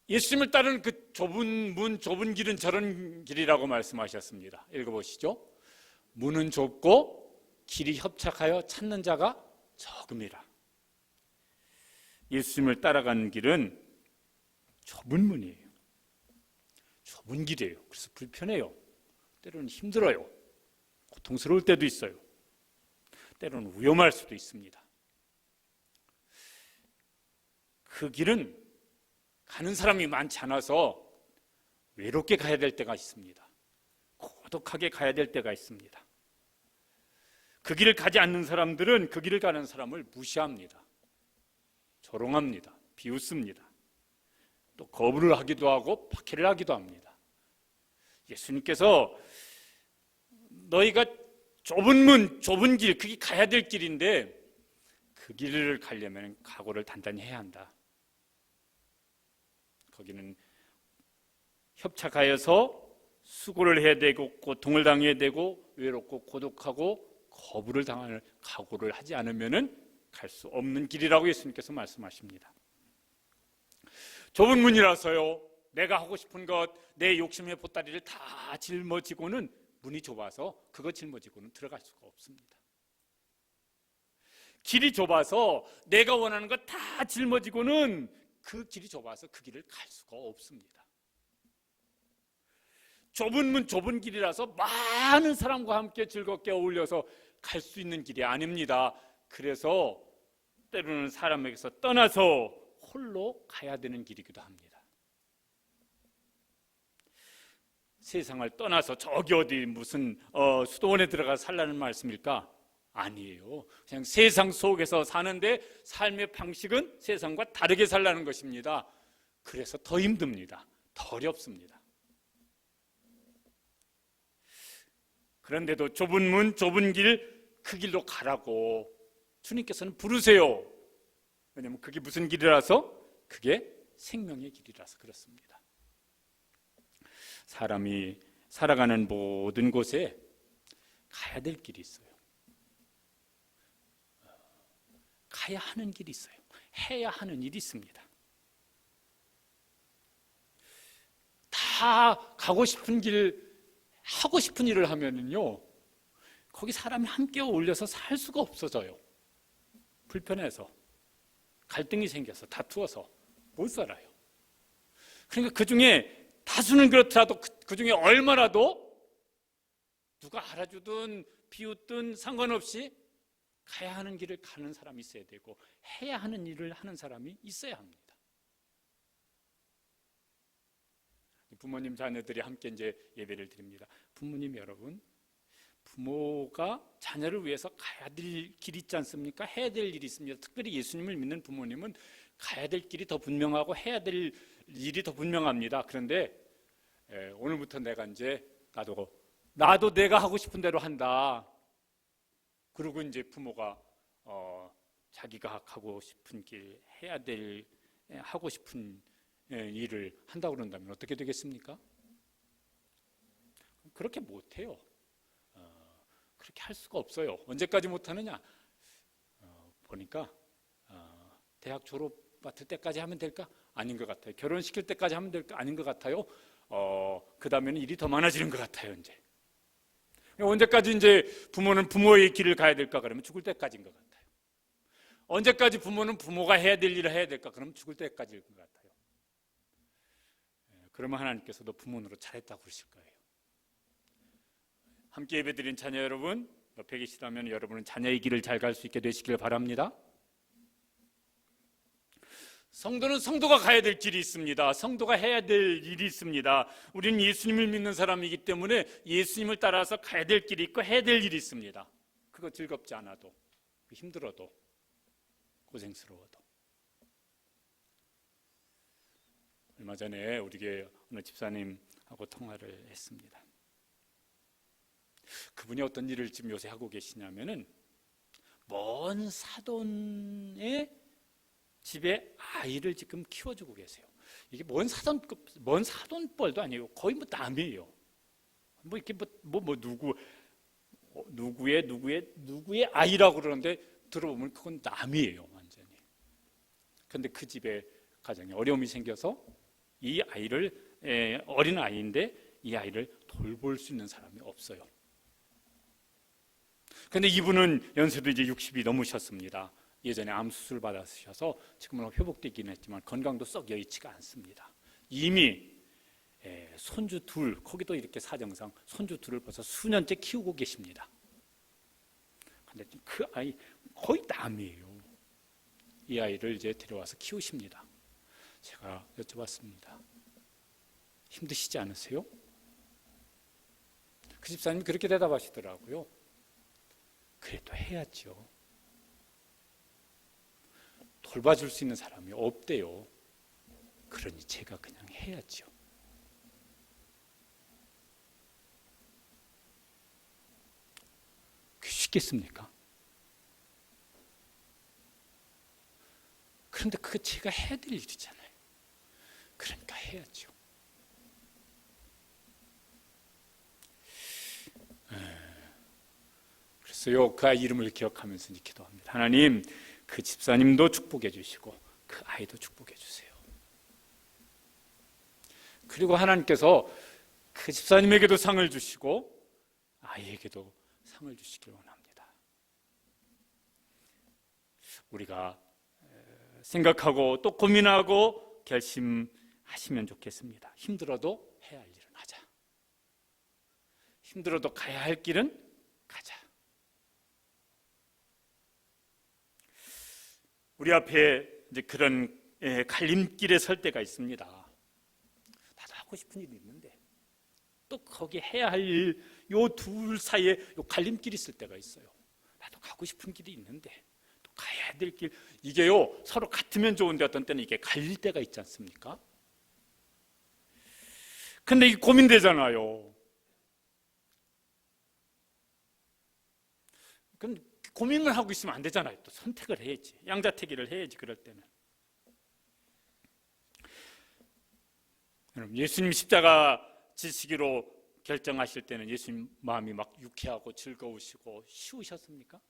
예수님을 따르는 그 좁은 문, 좁은 길은 저런 길이라고 말씀하셨습니다. 읽어보시죠. 문은 좁고 길이 협착하여 찾는 자가 적음이라. 예수님을 따라가는 길은 좁은 문이에요. 좁은 길이에요. 그래서 불편해요. 때로는 힘들어요. 고통스러울 때도 있어요. 때로는 위험할 수도 있습니다. 그 길은 가는 사람이 많지 않아서 외롭게 가야 될 때가 있습니다. 고독하게 가야 될 때가 있습니다. 그 길을 가지 않는 사람들은 그 길을 가는 사람을 무시합니다. 조롱합니다. 비웃습니다. 또 거부를 하기도 하고 박해를 하기도 합니다. 예수님께서 너희가 좁은 문, 좁은 길, 그게 가야 될 길인데 그 길을 가려면 각오를 단단히 해야 한다. 거기는 협착하여서 수고를 해야 되고 고통을 당해야 되고 외롭고 고독하고 거부를 당할 각오를 하지 않으면 갈 수 없는 길이라고 예수님께서 말씀하십니다. 좁은 문이라서요, 내가 하고 싶은 것, 내 욕심의 보따리를 다 짊어지고는, 문이 좁아서 그거 짊어지고는 들어갈 수가 없습니다. 길이 좁아서 내가 원하는 것 다 짊어지고는 그 길이 좁아서 그 길을 갈 수가 없습니다. 좁은 문, 좁은 길이라서 많은 사람과 함께 즐겁게 어울려서 갈 수 있는 길이 아닙니다. 그래서 때로는 사람에게서 떠나서 홀로 가야 되는 길이기도 합니다. 세상을 떠나서 저기 어디 무슨 수도원에 들어가 살라는 말씀일까? 아니에요. 그냥 세상 속에서 사는데 삶의 방식은 세상과 다르게 살라는 것입니다. 그래서 더 힘듭니다. 더 어렵습니다. 그런데도 좁은 문, 좁은 길, 그 길로 가라고 주님께서는 부르세요. 왜냐하면 그게 무슨 길이라서? 그게 생명의 길이라서 그렇습니다. 사람이 살아가는 모든 곳에 가야 될 길이 있어요. 가야 하는 길이 있어요. 해야 하는 일이 있습니다. 다 가고 싶은 길, 하고 싶은 일을 하면은요, 거기 사람이 함께 어울려서 살 수가 없어져요. 불편해서, 갈등이 생겨서, 다투어서 못 살아요. 그러니까 그 중에 다수는 그렇더라도 그 중에 얼마라도 누가 알아주든 비웃든 상관없이 가야 하는 길을 가는 사람이 있어야 되고 해야 하는 일을 하는 사람이 있어야 합니다. 부모님 자녀들이 함께 이제 예배를 드립니다. 부모님 여러분, 부모가 자녀를 위해서 가야 될 길이 있지 않습니까? 해야 될 일이 있습니다. 특별히 예수님을 믿는 부모님은 가야 될 길이 더 분명하고 해야 될 일이 더 분명합니다. 그런데 오늘부터 내가 이제 나도 내가 하고 싶은 대로 한다. 그리고 이제 부모가 자기가 하고 싶은 길, 해야 될 하고 싶은 일을 한다고 그런다면 어떻게 되겠습니까? 그렇게 못해요. 그렇게 할 수가 없어요. 언제까지 못하느냐? 보니까 대학 졸업 맡을 때까지 하면 될까? 아닌 것 같아요. 결혼시킬 때까지 하면 될까? 아닌 것 같아요. 그 다음에는 일이 더 많아지는 것 같아요. 이제 언제까지 이제 부모는 부모의 길을 가야 될까? 그러면 죽을 때까지인 것 같아요. 언제까지 부모는 부모가 해야 될 일을 해야 될까? 그러면 죽을 때까지인 것 같아요. 그러면 하나님께서도 부모노로 잘했다고 그러실 거예요. 함께 예배드린 자녀 여러분, 옆에 계시다면 여러분은 자녀의 길을 잘 갈 수 있게 되시길 바랍니다. 성도는 성도가 가야 될 길이 있습니다. 성도가 해야 될 일이 있습니다. 우리는 예수님을 믿는 사람이기 때문에 예수님을 따라서 가야 될 길이 있고 해야 될 일이 있습니다. 그거 즐겁지 않아도, 힘들어도, 고생스러워도. 얼마 전에 우리 교회 어느 집사님하고 통화를 했습니다. 그분이 어떤 일을 지금 요새 하고 계시냐면은 먼 사돈의 집에 아이를 지금 키워주고 계세요. 이게 먼 사돈뻘도 아니에요. 거의 뭐 남이에요. 뭐 이렇게 누구의 아이라고 그러는데 들어보면 그건 남이에요, 완전히. 그런데 그 집에 가정에 어려움이 생겨서 이 아이를 어린 아이인데 이 아이를 돌볼 수 있는 사람이 없어요. 그런데 이분은 연세도 이제 60이 넘으셨습니다. 예전에 암 수술 받으셔서 지금은 회복되긴 했지만 건강도 썩 여의치가 않습니다. 이미 손주 둘, 거기도 이렇게 사정상 손주 둘을 벌써 수년째 키우고 계십니다. 그런데 그 아이 거의 남이에요. 이 아이를 이제 데려와서 키우십니다. 제가 여쭤봤습니다. 힘드시지 않으세요? 그 집사님이 그렇게 대답하시더라고요. 그래도 해야죠. 돌봐줄 수 있는 사람이 없대요. 그러니 제가 그냥 해야죠. 그게 쉽겠습니까? 그런데 그거 제가 해야 될 일이잖아요. 그러니까 해야죠. 그래서요, 그 아이 이름을 기억하면서 기도합니다. 하나님, 그 집사님도 축복해 주시고 그 아이도 축복해 주세요. 그리고 하나님께서 그 집사님에게도 상을 주시고 아이에게도 상을 주시길 원합니다. 우리가 생각하고 또 고민하고 결심하시면 좋겠습니다. 힘들어도 해야 할 일은 하자. 힘들어도 가야 할 길은 가자. 우리 앞에 이제 그런 갈림길에 설 때가 있습니다. 나도 하고 싶은 일이 있는데 또 거기 해야 할 일, 요 둘 사이에 요 갈림길이 있을 때가 있어요. 나도 가고 싶은 길이 있는데 또 가야 될 길, 이게요 서로 같으면 좋은데 어떤 때는 이게 갈릴 때가 있지 않습니까? 근데 이게 고민되잖아요. 그럼 고민을 하고 있으면 안 되잖아요. 또 선택을 해야지. 양자택일을 해야지. 그럴 때는 여러분, 예수님 십자가 지시기로 결정하실 때는 예수님 마음이 막 유쾌하고 즐거우시고 쉬우셨습니까?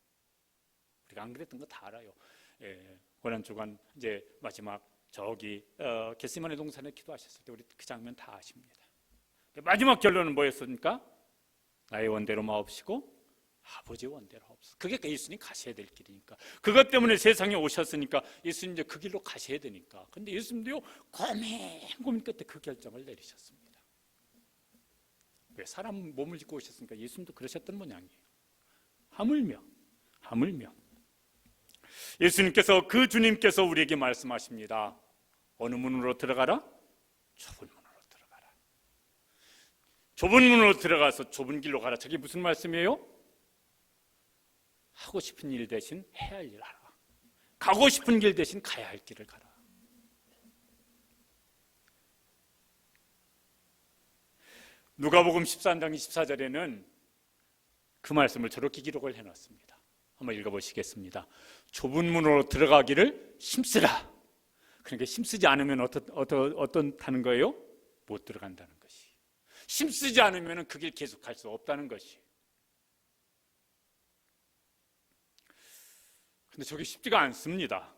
우리가 안 그랬던 거 다 알아요. 고난주간 이제 마지막 저기 겟세마네 동산에 기도하셨을 때 우리 그 장면 다 아십니다. 마지막 결론은 뭐였습니까? 나의 원대로 마옵시고 아버지의 원대로 없어. 그게 예수님 가셔야 될 길이니까. 그것 때문에 세상에 오셨으니까 예수님 이제 그 길로 가셔야 되니까. 근데 예수님도요 고민 끝에 그 결정을 내리셨습니다. 왜? 사람 몸을 입고 오셨으니까 예수님도 그러셨던 모양이에요. 하물며 예수님께서, 그 주님께서 우리에게 말씀하십니다. 어느 문으로 들어가라? 좁은 문으로 들어가라. 좁은 문으로 들어가서 좁은 길로 가라. 저게 무슨 말씀이에요? 하고 싶은 일 대신 해야 할 일 하라. 가고 싶은 길 대신 가야 할 길을 가라. 누가복음 13장 24절에는 그 말씀을 저렇게 기록을 해놨습니다. 한번 읽어보시겠습니다. 좁은 문으로 들어가기를 힘쓰라. 그러니까 힘쓰지 않으면 어떻다는 거예요? 못 들어간다는 것이. 힘쓰지 않으면 그 길 계속할 수 없다는 것이. 근데 저게 쉽지가 않습니다.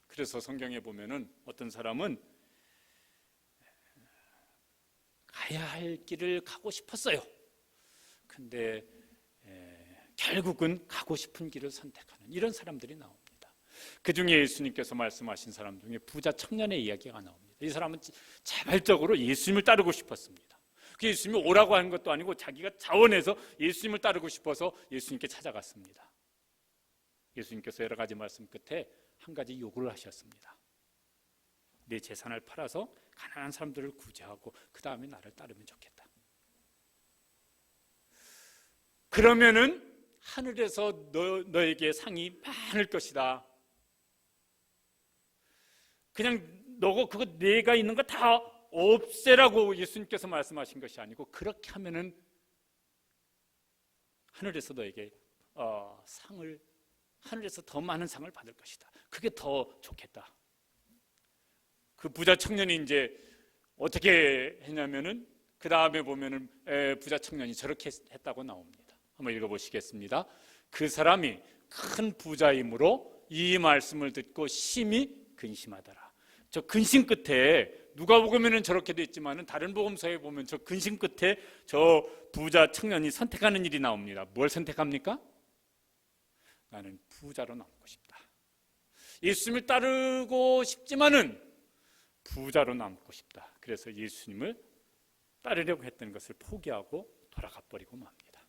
그래서 성경에 보면은 어떤 사람은 가야 할 길을 가고 싶었어요. 근데 결국은 가고 싶은 길을 선택하는 이런 사람들이 나옵니다. 그 중에 예수님께서 말씀하신 사람 중에 부자 청년의 이야기가 나옵니다. 이 사람은 자발적으로 예수님을 따르고 싶었습니다. 그 예수님이 오라고 하는 것도 아니고 자기가 자원해서 예수님을 따르고 싶어서 예수님께 찾아갔습니다. 예수님께서 여러 가지 말씀 끝에 한 가지 요구를 하셨습니다. 내 재산을 팔아서 가난한 사람들을 구제하고 그 다음에 나를 따르면 좋겠다. 그러면은 하늘에서 너에게 상이 많을 것이다. 그냥 너가 그거 내가 있는 거 다 없애라고 예수님께서 말씀하신 것이 아니고, 그렇게 하면은 하늘에서 너에게 상을, 하늘에서 더 많은 상을 받을 것이다. 그게 더 좋겠다. 그 부자 청년이 이제 어떻게 했냐면은 그 다음에 보면은 부자 청년이 저렇게 했다고 나옵니다. 한번 읽어보시겠습니다. 그 사람이 큰 부자이므로 이 말씀을 듣고 심히 근심하더라. 저 근심 끝에 누가복음에는 저렇게 돼 있지만은 다른 복음서에 보면 저 근심 끝에 저 부자 청년이 선택하는 일이 나옵니다. 뭘 선택합니까? 나는 부자로 남고 싶다. 예수님을 따르고 싶지만은 부자로 남고 싶다. 그래서 예수님을 따르려고 했던 것을 포기하고 돌아가 버리고 맙니다.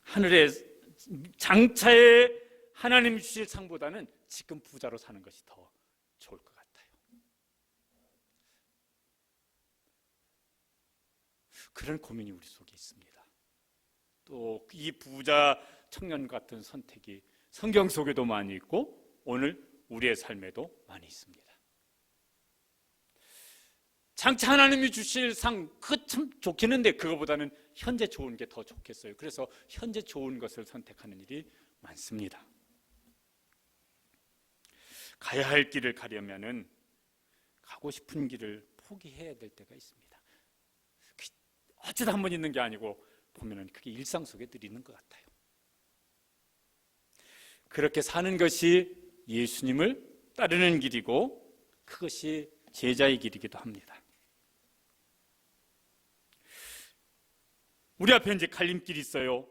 하늘의 장차에 하나님 주실 상보다는 지금 부자로 사는 것이 더 좋을 것 같아요. 그런 고민이 우리 속에 있습니다. 또 이 부자 청년 같은 선택이 성경 속에도 많이 있고 오늘 우리의 삶에도 많이 있습니다. 장차 하나님이 주실 상, 그거 참 좋겠는데 그거보다는 현재 좋은 게 더 좋겠어요. 그래서 현재 좋은 것을 선택하는 일이 많습니다. 가야 할 길을 가려면은 가고 싶은 길을 포기해야 될 때가 있습니다. 어쩌다 한 번 있는 게 아니고 보면은 그게 일상 속에 늘 있는 것 같아요. 그렇게 사는 것이 예수님을 따르는 길이고 그것이 제자의 길이기도 합니다. 우리 앞에 이제 갈림길이 있어요.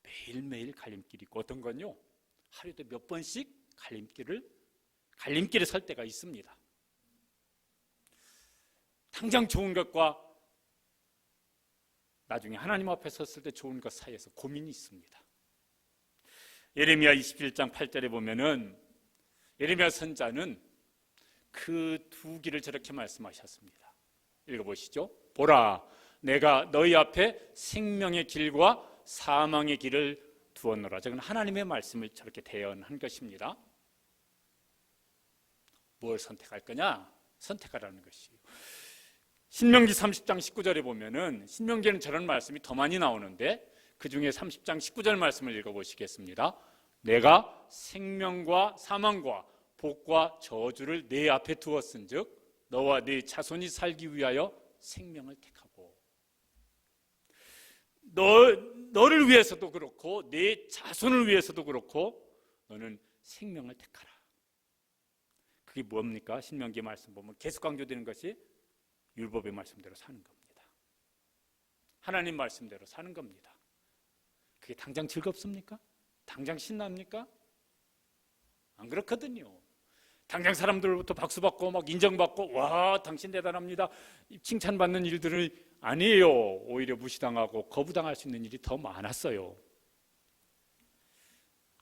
매일매일 갈림길이 있고 어떤 건요, 하루에도 몇 번씩 갈림길에 설 때가 있습니다. 당장 좋은 것과 나중에 하나님 앞에 섰을 때 좋은 것 사이에서 고민이 있습니다. 예레미야 21장 8절에 보면은 예레미야 선자는 그 두 길을 저렇게 말씀하셨습니다. 읽어보시죠. 보라, 내가 너희 앞에 생명의 길과 사망의 길을 두었노라. 저건 하나님의 말씀을 저렇게 대언한 것입니다. 뭘 선택할 거냐? 선택하라는 것이에요. 신명기 30장 19절에 보면은, 신명기에는 저런 말씀이 더 많이 나오는데 그 중에 30장 19절 말씀을 읽어보시겠습니다. 내가 생명과 사망과 복과 저주를 내 앞에 두었은즉 너와 네 자손이 살기 위하여 생명을 택하고, 너를 위해서도 그렇고 내 자손을 위해서도 그렇고 너는 생명을 택하라. 그게 뭡니까? 신명기 말씀 보면 계속 강조되는 것이 율법의 말씀대로 사는 겁니다. 하나님 말씀대로 사는 겁니다. 그게 당장 즐겁습니까? 당장 신납니까? 안 그렇거든요. 당장 사람들로부터 박수받고 막 인정받고 와 당신 대단합니다 칭찬받는 일들은 아니에요. 오히려 무시당하고 거부당할 수 있는 일이 더 많았어요.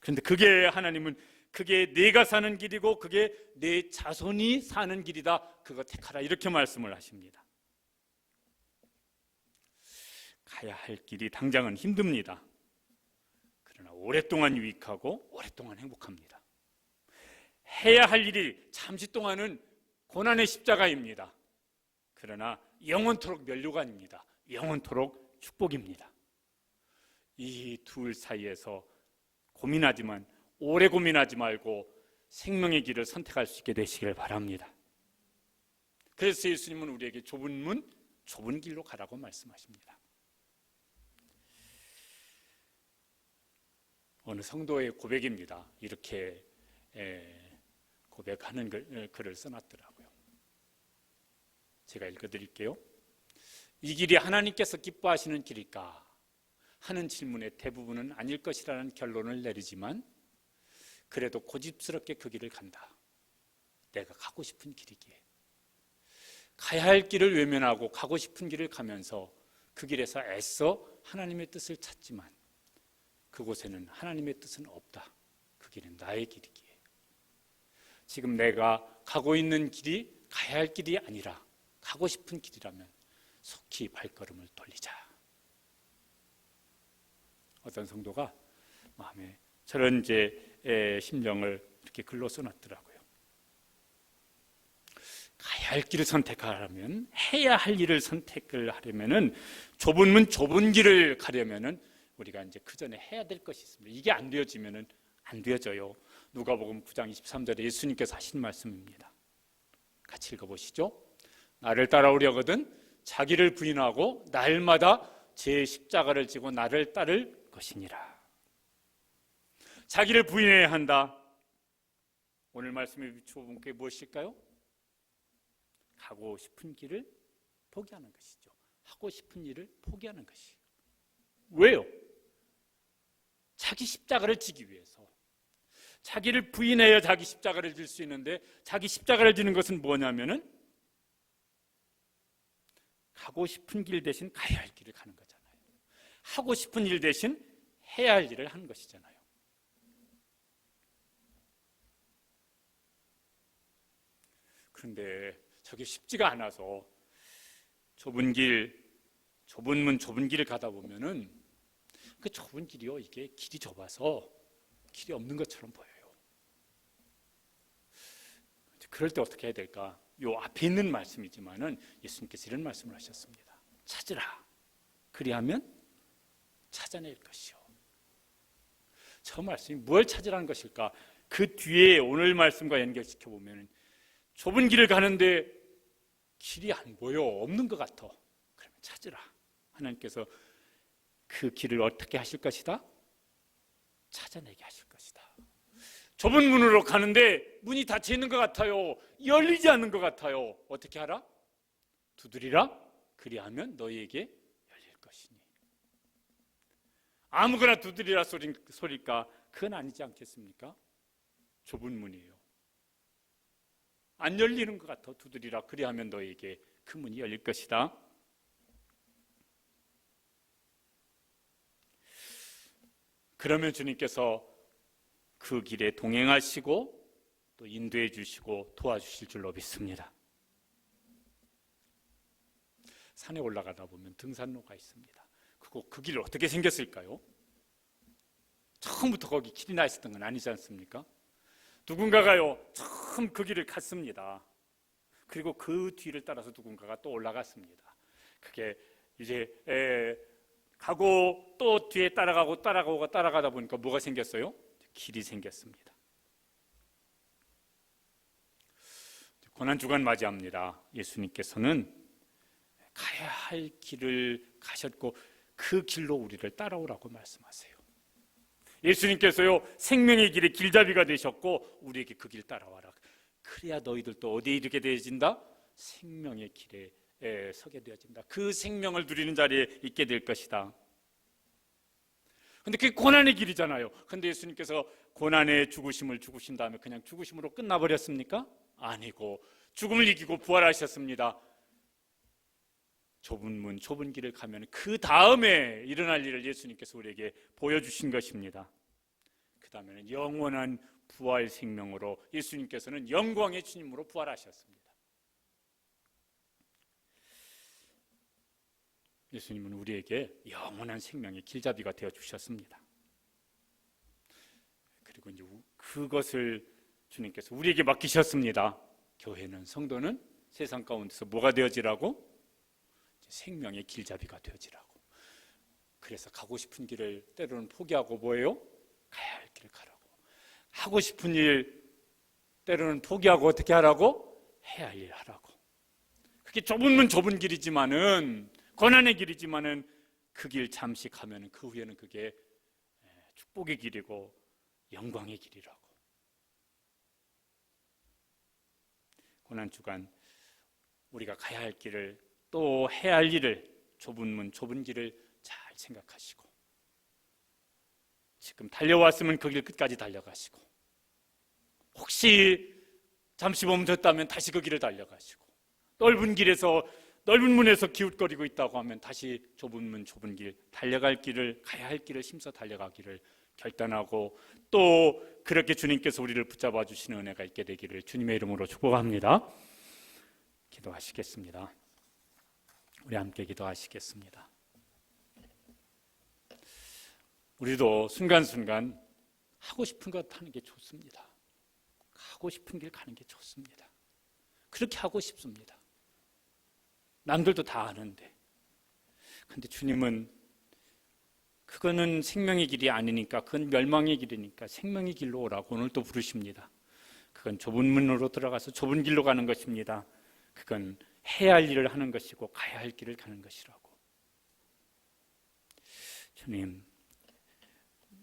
그런데 그게 하나님은 그게 내가 사는 길이고 그게 내 자손이 사는 길이다. 그거 택하라 이렇게 말씀을 하십니다. 가야 할 길이 당장은 힘듭니다. 그러나 오랫동안 유익하고 오랫동안 행복합니다. 해야 할 일이 잠시 동안은 고난의 십자가입니다. 그러나 영원토록 면류가 아닙니다. 영원토록 축복입니다. 이 둘 사이에서 고민하지만 오래 고민하지 말고 생명의 길을 선택할 수 있게 되시길 바랍니다. 그래서 예수님은 우리에게 좁은 문, 좁은 길로 가라고 말씀하십니다. 어느 성도의 고백입니다. 이렇게 고백하는 글을 써놨더라고요. 제가 읽어드릴게요. 이 길이 하나님께서 기뻐하시는 길일까 하는 질문의 대부분은 아닐 것이라는 결론을 내리지만 그래도 고집스럽게 그 길을 간다. 내가 가고 싶은 길이기에. 가야 할 길을 외면하고 가고 싶은 길을 가면서 그 길에서 애써 하나님의 뜻을 찾지만 그곳에는 하나님의 뜻은 없다. 그 길은 나의 길이기에 지금 내가 가고 있는 길이 가야 할 길이 아니라 가고 싶은 길이라면 속히 발걸음을 돌리자. 어떤 성도가 마음에 저런 심령을 이렇게 글로 써놨더라고요. 가야 할 길을 선택하려면, 해야 할 일을 선택을 하려면은, 좁은 문 좁은 길을 가려면은 우리가 이제 그 전에 해야 될 것이 있습니다. 이게 안 되어지면은 안 되어져요. 누가복음 9장 23절에 예수님께서 하신 말씀입니다. 같이 읽어보시죠. 나를 따라오려거든 자기를 부인하고 날마다 제 십자가를 지고 나를 따를 것이니라. 자기를 부인해야 한다. 오늘 말씀에 비추어 게 무엇일까요? 가고 싶은 길을 포기하는 것이죠. 하고 싶은 일을 포기하는 것이에요. 왜요? 자기 십자가를 지기 위해서. 자기를 부인해야 자기 십자가를 질 수 있는데, 자기 십자가를 지는 것은 뭐냐면은 가고 싶은 길 대신 가야 할 길을 가는 거잖아요. 하고 싶은 일 대신 해야 할 일을 하는 것이잖아요. 그런데 저게 쉽지가 않아서 좁은 문 좁은 길을 가다 보면은 그 좁은 길이요, 이게 길이 좁아서 길이 없는 것처럼 보여요. 그럴 때 어떻게 해야 될까? 요 앞에 있는 말씀이지만은 예수님께서 이런 말씀을 하셨습니다. 찾으라. 그리하면 찾아낼 것이요. 저 말씀이 뭘 찾으라는 것일까? 그 뒤에 오늘 말씀과 연결시켜 보면 좁은 길을 가는데 길이 안 보여, 없는 것 같아. 그러면 찾으라. 하나님께서 그 길을 어떻게 하실 것이다? 찾아내게 하실 것이다. 좁은 문으로 가는데 문이 닫혀 있는 것 같아요. 열리지 않는 것 같아요. 어떻게 하라? 두드리라. 그리하면 너희에게 열릴 것이니. 아무거나 두드리라 소리일까? 그건 아니지 않겠습니까? 좁은 문이에요. 안 열리는 것 같아. 두드리라. 그리하면 너희에게 그 문이 열릴 것이다. 그러면 주님께서 그 길에 동행하시고 또 인도해 주시고 도와주실 줄로 믿습니다. 산에 올라가다 보면 등산로가 있습니다. 그 길 어떻게 생겼을까요? 처음부터 거기 길이 나 있었던 건 아니지 않습니까? 누군가가요 처음 그 길을 갔습니다. 그리고 그 뒤를 따라서 누군가가 또 올라갔습니다. 그게 이제 가고 또 뒤에 따라가다 보니까 뭐가 생겼어요? 길이 생겼습니다. 고난주간 맞이합니다. 예수님께서는 가야 할 길을 가셨고 그 길로 우리를 따라오라고 말씀하세요. 예수님께서요 생명의 길의 길잡이가 되셨고 우리에게 그 길 따라와라. 그래야 너희들도 어디에 이르게 되어진다? 생명의 길에 서게 되어진다. 그 생명을 누리는 자리에 있게 될 것이다. 근데 그게 고난의 길이잖아요. 근데 예수님께서 고난의 죽으심을 죽으신 다음에 그냥 죽으심으로 끝나버렸습니까? 아니고 죽음을 이기고 부활하셨습니다. 좁은 문, 좁은 길을 가면 그 다음에 일어날 일을 예수님께서 우리에게 보여주신 것입니다. 그 다음에는 영원한 부활 생명으로 예수님께서는 영광의 주님으로 부활하셨습니다. 예수님은 우리에게 영원한 생명의 길잡이가 되어 주셨습니다. 그리고 이제 그것을 주님께서 우리에게 맡기셨습니다. 교회는, 성도는 세상 가운데서 뭐가 되어지라고? 생명의 길잡이가 되어지라고. 그래서 가고 싶은 길을 때로는 포기하고 뭐예요? 가야 할 길을 가라고. 하고 싶은 일 때로는 포기하고 어떻게 하라고? 해야 할 일 하라고. 그게 좁은 문 좁은 길이지만은, 고난의 길이지만은 그 길 잠시 가면은 그 후에는 그게 축복의 길이고 영광의 길이라고. 고난주간 우리가 가야 할 길을 또 해야 할 일을, 좁은 문 좁은 길을 잘 생각하시고 지금 달려왔으면 그 길 끝까지 달려가시고 혹시 잠시 멈췄다면 다시 그 길을 달려가시고 넓은 길에서 넓은 문에서 기웃거리고 있다고 하면 다시 좁은 문, 좁은 길, 달려갈 길을, 가야 할 길을 힘써 달려가기를 결단하고, 또 그렇게 주님께서 우리를 붙잡아 주시는 은혜가 있게 되기를 주님의 이름으로 축복합니다. 기도하시겠습니다. 우리 함께 기도하시겠습니다. 우리도 순간순간 하고 싶은 것 하는 게 좋습니다. 하고 싶은 길 가는 게 좋습니다. 그렇게 하고 싶습니다. 남들도 다 아는데. 그런데 주님은 그거는 생명의 길이 아니니까, 그건 멸망의 길이니까 생명의 길로 오라고 오늘 또 부르십니다. 그건 좁은 문으로 들어가서 좁은 길로 가는 것입니다. 그건 해야 할 일을 하는 것이고 가야 할 길을 가는 것이라고. 주님,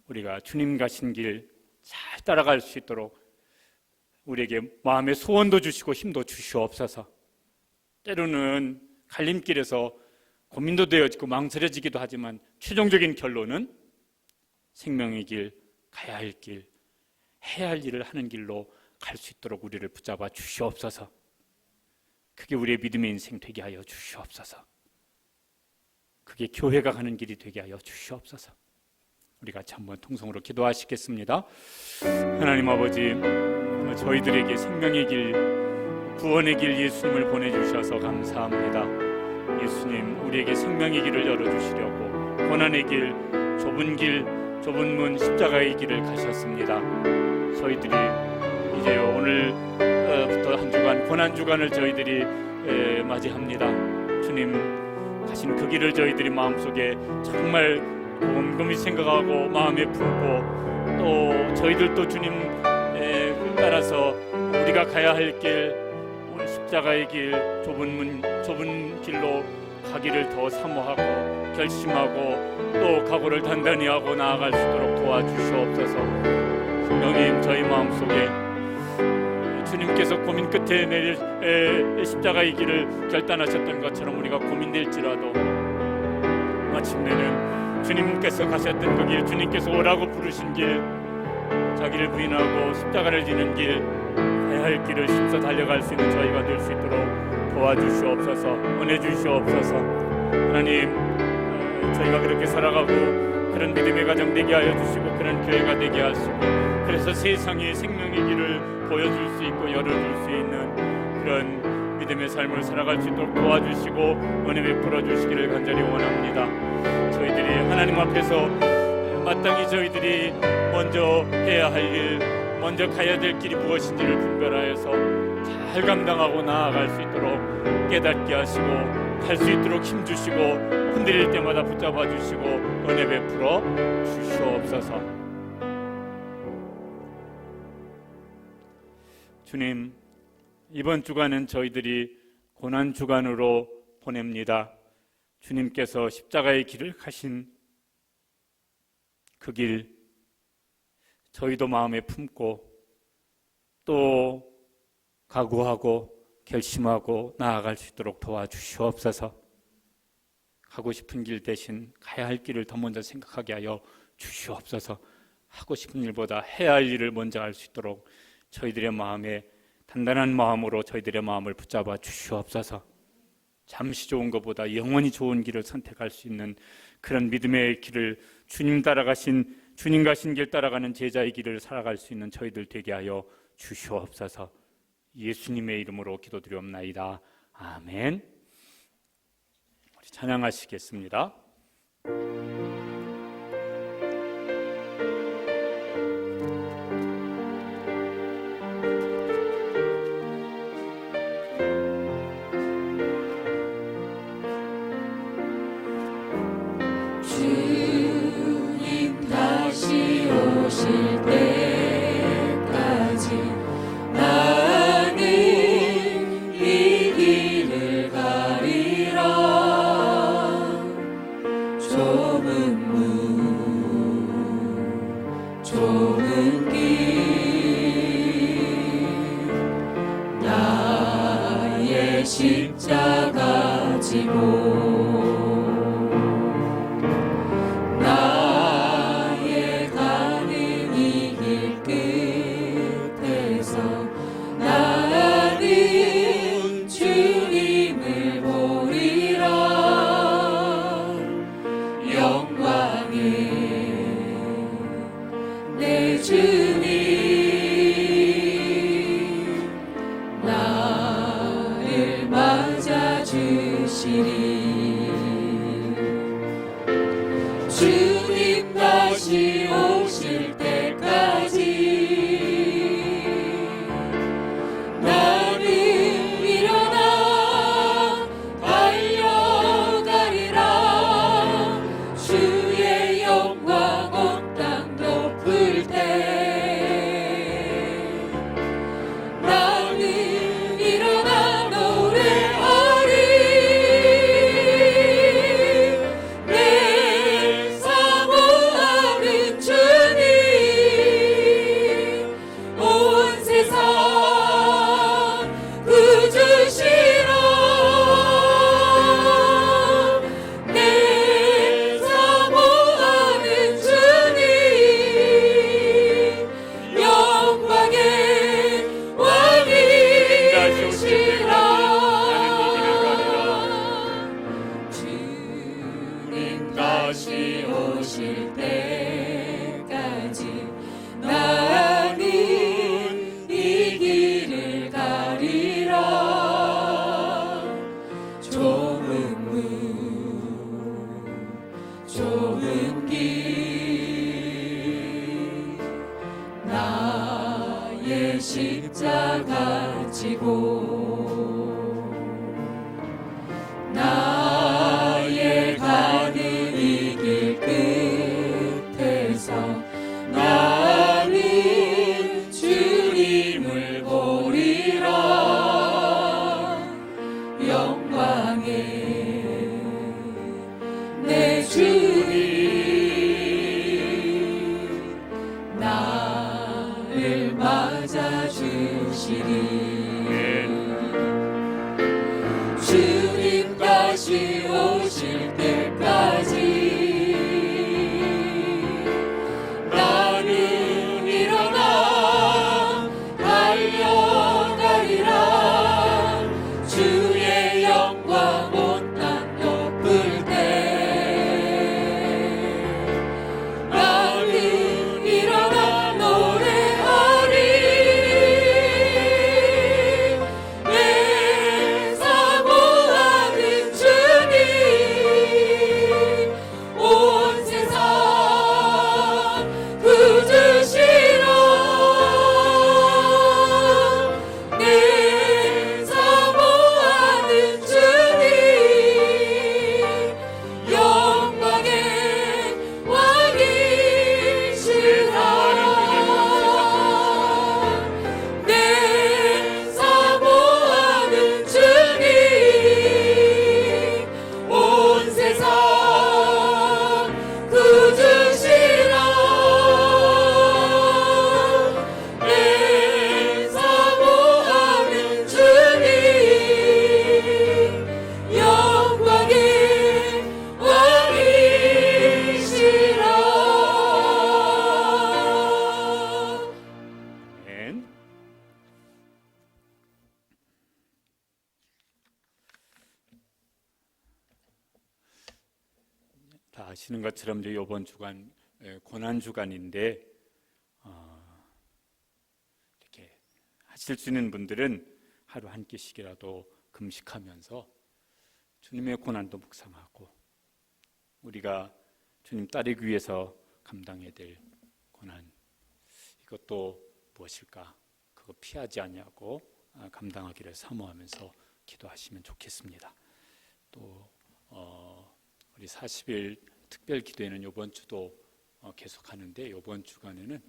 우리가 주님 가신 길 잘 따라갈 수 있도록 우리에게 마음의 소원도 주시고 힘도 주시옵소서. 때로는 갈림길에서 고민도 되어지고 망설여지기도 하지만 최종적인 결론은 생명의 길, 가야 할 길, 해야 할 일을 하는 길로 갈 수 있도록 우리를 붙잡아 주시옵소서. 그게 우리의 믿음의 인생 되게 하여 주시옵소서. 그게 교회가 가는 길이 되게 하여 주시옵소서. 우리 같이 한번 통성으로 기도하시겠습니다. 하나님 아버지, 저희들에게 생명의 길, 구원의 길 예수님을 보내주셔서 감사합니다. 예수님, 우리에게 생명의 길을 열어주시려고 고난의 길, 좁은 문, 십자가의 길을 가셨습니다. 저희들이 이제 오늘부터 한 주간 고난 주간을 저희들이 맞이합니다. 주님 가신 그 길을 저희들이 마음속에 정말 곰곰이 생각하고 마음에 품고, 또 저희들도 주님 따라서 우리가 가야 할 길, 십자가의 길, 좁은 길로 가기를 더 사모하고 결심하고 또 각오를 단단히 하고 나아갈 수 있도록 도와주시옵소서. 성령님, 저희 마음속에 주님께서 고민 끝에 내릴 십자가의 길을 결단하셨던 것처럼 우리가 고민될지라도 마침내는 주님께서 가셨던 그 길, 주님께서 오라고 부르신 길, 자기를 부인하고 십자가를 지는 길, 가야 할 길을 힘써 달려갈 수 있는 저희가 될 수 있도록 도와주시옵소서. 은혜 주시옵소서. 하나님, 저희가 그렇게 살아가고 그런 믿음의 가정 되게 하여 주시고 그런 교회가 되게 하시고, 그래서 세상에 생명의 길을 보여줄 수 있고 열어줄 수 있는 그런 믿음의 삶을 살아갈 수 있도록 도와주시고 은혜 베풀어 주시기를 간절히 원합니다. 저희들이 하나님 앞에서 마땅히 저희들이 먼저 해야 할 일, 먼저 가야 될 길이 무엇인지를 분별하여서 잘 감당하고 나아갈 수 있도록 깨닫게 하시고, 갈 수 있도록 힘주시고, 흔들릴 때마다 붙잡아 주시고 은혜 베풀어 주시옵소서. 주님, 이번 주간은 저희들이 고난 주간으로 보냅니다. 주님께서 십자가의 길을 가신 그 길, 저희도 마음에 품고 또 각오하고 결심하고 나아갈 수 있도록 도와주시옵소서. 가고 싶은 길 대신 가야 할 길을 더 먼저 생각하게 하여 주시옵소서. 하고 싶은 일보다 해야 할 일을 먼저 할 수 있도록 저희들의 마음에 단단한 마음으로 저희들의 마음을 붙잡아 주시옵소서. 잠시 좋은 것보다 영원히 좋은 길을 선택할 수 있는 그런 믿음의 길을, 주님 가신 길 따라가는 제자의 길을 살아갈 수 있는 저희들 되게 하여 주시옵소서. 예수님의 이름으로 기도드리옵나이다. 아멘. 우리 찬양하시겠습니다. 주님 다시 오실 때까지 나는 이 길을 가리라. 좁은 문, 좁은 길, 나의 십자가 지고 나는 주님을 보리. 내 주님 나를 맞아주시리. 주님 다시 오실 때까지 나는 일어나 달려가리라. 주의 영광 온 땅 높을 때 나는 일어나 노래하리. 내 사모하는 주님 온 세상 구주시라. 내 사모하는 주님 영광의 왕이시라. 주님 다시 오실 때까지 나는 이 길을 가리라. 좁은 길 나의 십자가 지고 나의 가는 이 길 끝에서 나는 주님을 보리라. 영광의 내 주님 나를 맞아주시리. 주님 다시 오실 때까지 나는 일어나 달려가리라. 주의 영광 온 땅 높을 때 나는 일어나 노래하리. 내 사모하는 주님 온 세상 구주시라. 내 사모하는 주님 영광의 왕이시라. 내 사모하는 주님 온 세상 구주시라. 내 사모하는 주님 영광의 왕이시라. 아멘. 다 아시는 것처럼 이제 이번 주간 고난 주간인데 이렇게 하실 수 있는 분들은 하루 한 끼씩이라도 금식하면서 주님의 고난도 묵상하고 우리가 주님 따르기 위해서 감당해야 될 고난 이것도 무엇일까? 그거 피하지 아니하고 감당하기를 사모하면서 기도하시면 좋겠습니다. 또 우리 40일 특별 기도회는 이번 주도 계속하는데 이번 주간에는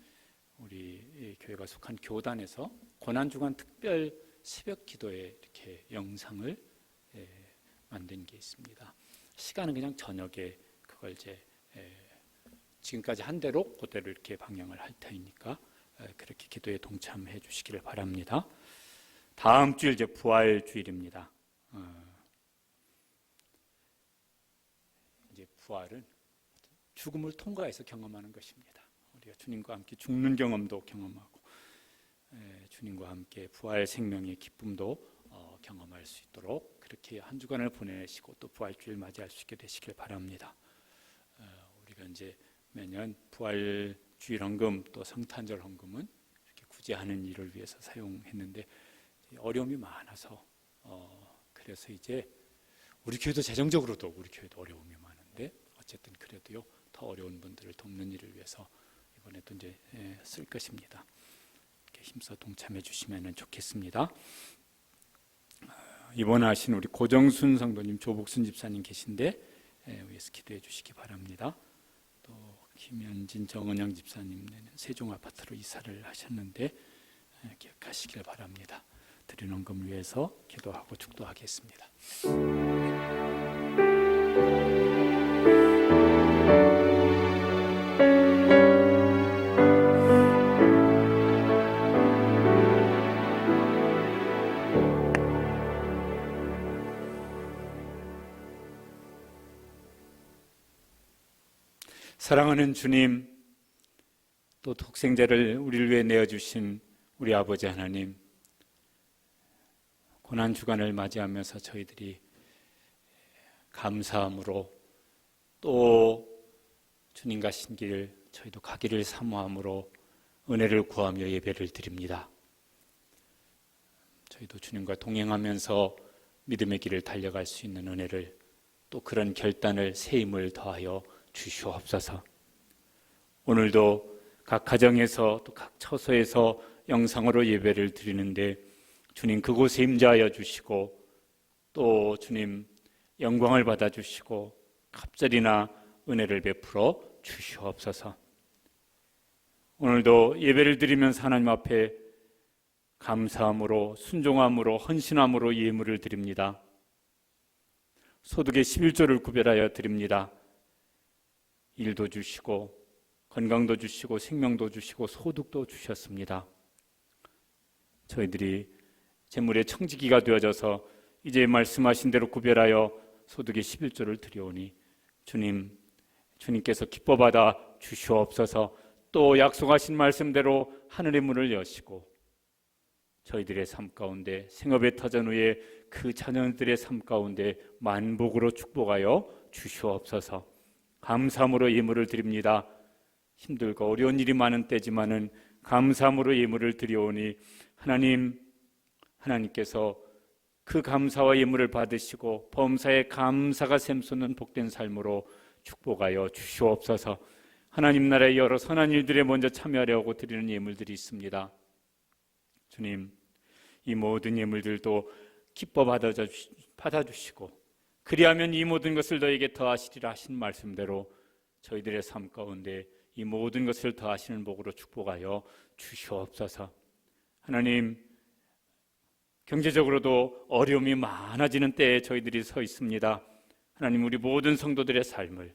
우리 교회가 속한 교단에서 고난주간 특별 새벽 기도회 이렇게 영상을 만든 게 있습니다. 시간은 그냥 저녁에 그걸 이제 지금까지 한 대로 그대로 이렇게 방영을 할 테니까 그렇게 기도에 동참해 주시기를 바랍니다. 다음 주일 이제 부활 주일입니다. 이제 부활은 죽음을 통과해서 경험하는 것입니다. 우리가 주님과 함께 죽는 경험도 경험하고 주님과 함께 부활 생명의 기쁨도 경험할 수 있도록 그렇게 한 주간을 보내시고 또 부활 주일 맞이할 수 있게 되시길 바랍니다. 우리가 이제 매년 부활 주일 헌금 또 성탄절 헌금은 이렇게 구제하는 일을 위해서 사용했는데 어려움이 많아서 그래서 이제 우리 교회도 재정적으로도 우리 교회도 어려움이 많은데 어쨌든 그래도요 더 어려운 분들을 돕는 일을 위해서 이번에도 이제 쓸 것입니다. 이렇게 힘써 동참해 주시면 좋겠습니다. 입원하신 우리 고정순 성도님, 조복순 집사님 계신데 위해서 기도해 주시기 바랍니다. 또 김현진, 정은영 집사님은 세종 아파트로 이사를 하셨는데 기억하시길 바랍니다. 드리는 헌금 위해서 기도하고 축도하겠습니다. 사랑하는 주님, 또 독생자를 우리를 위해 내어주신 우리 아버지 하나님, 고난주간을 맞이하면서 저희들이 감사함으로 또 주님 가신 길 저희도 가기를 사모함으로 은혜를 구하며 예배를 드립니다. 저희도 주님과 동행하면서 믿음의 길을 달려갈 수 있는 은혜를 또 그런 결단을 새 힘을 더하여 주시옵소서. 오늘도 각 가정에서 또 각 처소에서 영상으로 예배를 드리는데 주님 그곳에 임재하여 주시고 또 주님 영광을 받아주시고 갑절이나 은혜를 베풀어 주시옵소서. 오늘도 예배를 드리면서 하나님 앞에 감사함으로 순종함으로 헌신함으로 예물을 드립니다. 소득의 11조를 구별하여 드립니다. 일도 주시고 건강도 주시고 생명도 주시고 소득도 주셨습니다. 저희들이 재물의 청지기가 되어져서 이제 말씀하신 대로 구별하여 소득의 11조를 드려오니 주님께서 기뻐 받아 주시옵소서. 또 약속하신 말씀대로 하늘의 문을 여시고 저희들의 삶 가운데 생업의 터전 후에 그 자녀들의 삶 가운데 만복으로 축복하여 주시옵소서. 감사함으로 예물을 드립니다. 힘들고 어려운 일이 많은 때지만은 감사함으로 예물을 드려오니 하나님께서 그 감사와 예물을 받으시고 범사에 감사가 샘솟는 복된 삶으로 축복하여 주시옵소서. 하나님 나라의 여러 선한 일들에 먼저 참여하려고 드리는 예물들이 있습니다. 주님, 이 모든 예물들도 기뻐 받아주시고 그리하면 이 모든 것을 너에게 더하시리라 하신 말씀대로 저희들의 삶 가운데 이 모든 것을 더하시는 복으로 축복하여 주시옵소서. 하나님, 경제적으로도 어려움이 많아지는 때에 저희들이 서 있습니다. 하나님, 우리 모든 성도들의 삶을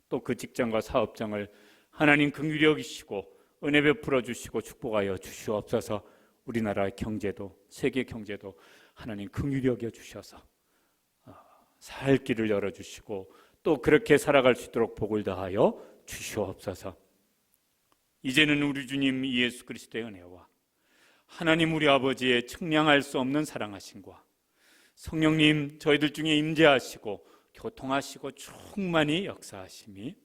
또 그 직장과 사업장을 하나님 긍휼히 여기시고 은혜 베풀어 주시고 축복하여 주시옵소서. 우리나라의 경제도 세계 경제도 하나님 긍휼히 여겨 주셔서 살 길을 열어주시고 또 그렇게 살아갈 수 있도록 복을 더하여 주시옵소서. 이제는 우리 주님 예수 그리스도의 은혜와 하나님 우리 아버지의 측량할 수 없는 사랑하심과 성령님 저희들 중에 임재하시고 교통하시고 충만히 역사하심이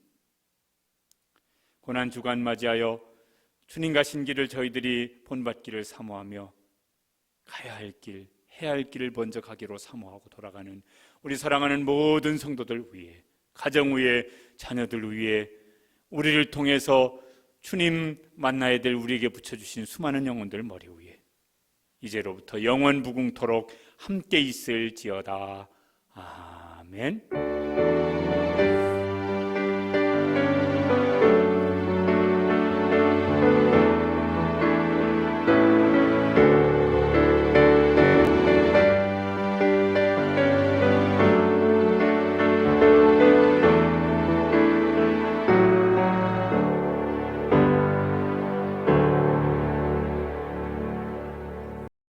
고난주간 맞이하여 주님 가신 길을 저희들이 본받기를 사모하며 가야 할 길, 해야 할 길을 먼저 가기로 사모하고 돌아가는 우리 사랑하는 모든 성도들 위해, 가정 위해, 자녀들 위해, 우리를 통해서 주님 만나야 될 우리에게 붙여주신 수많은 영혼들 머리 위에 이제로부터 영원 무궁토록 함께 있을지어다. 아멘.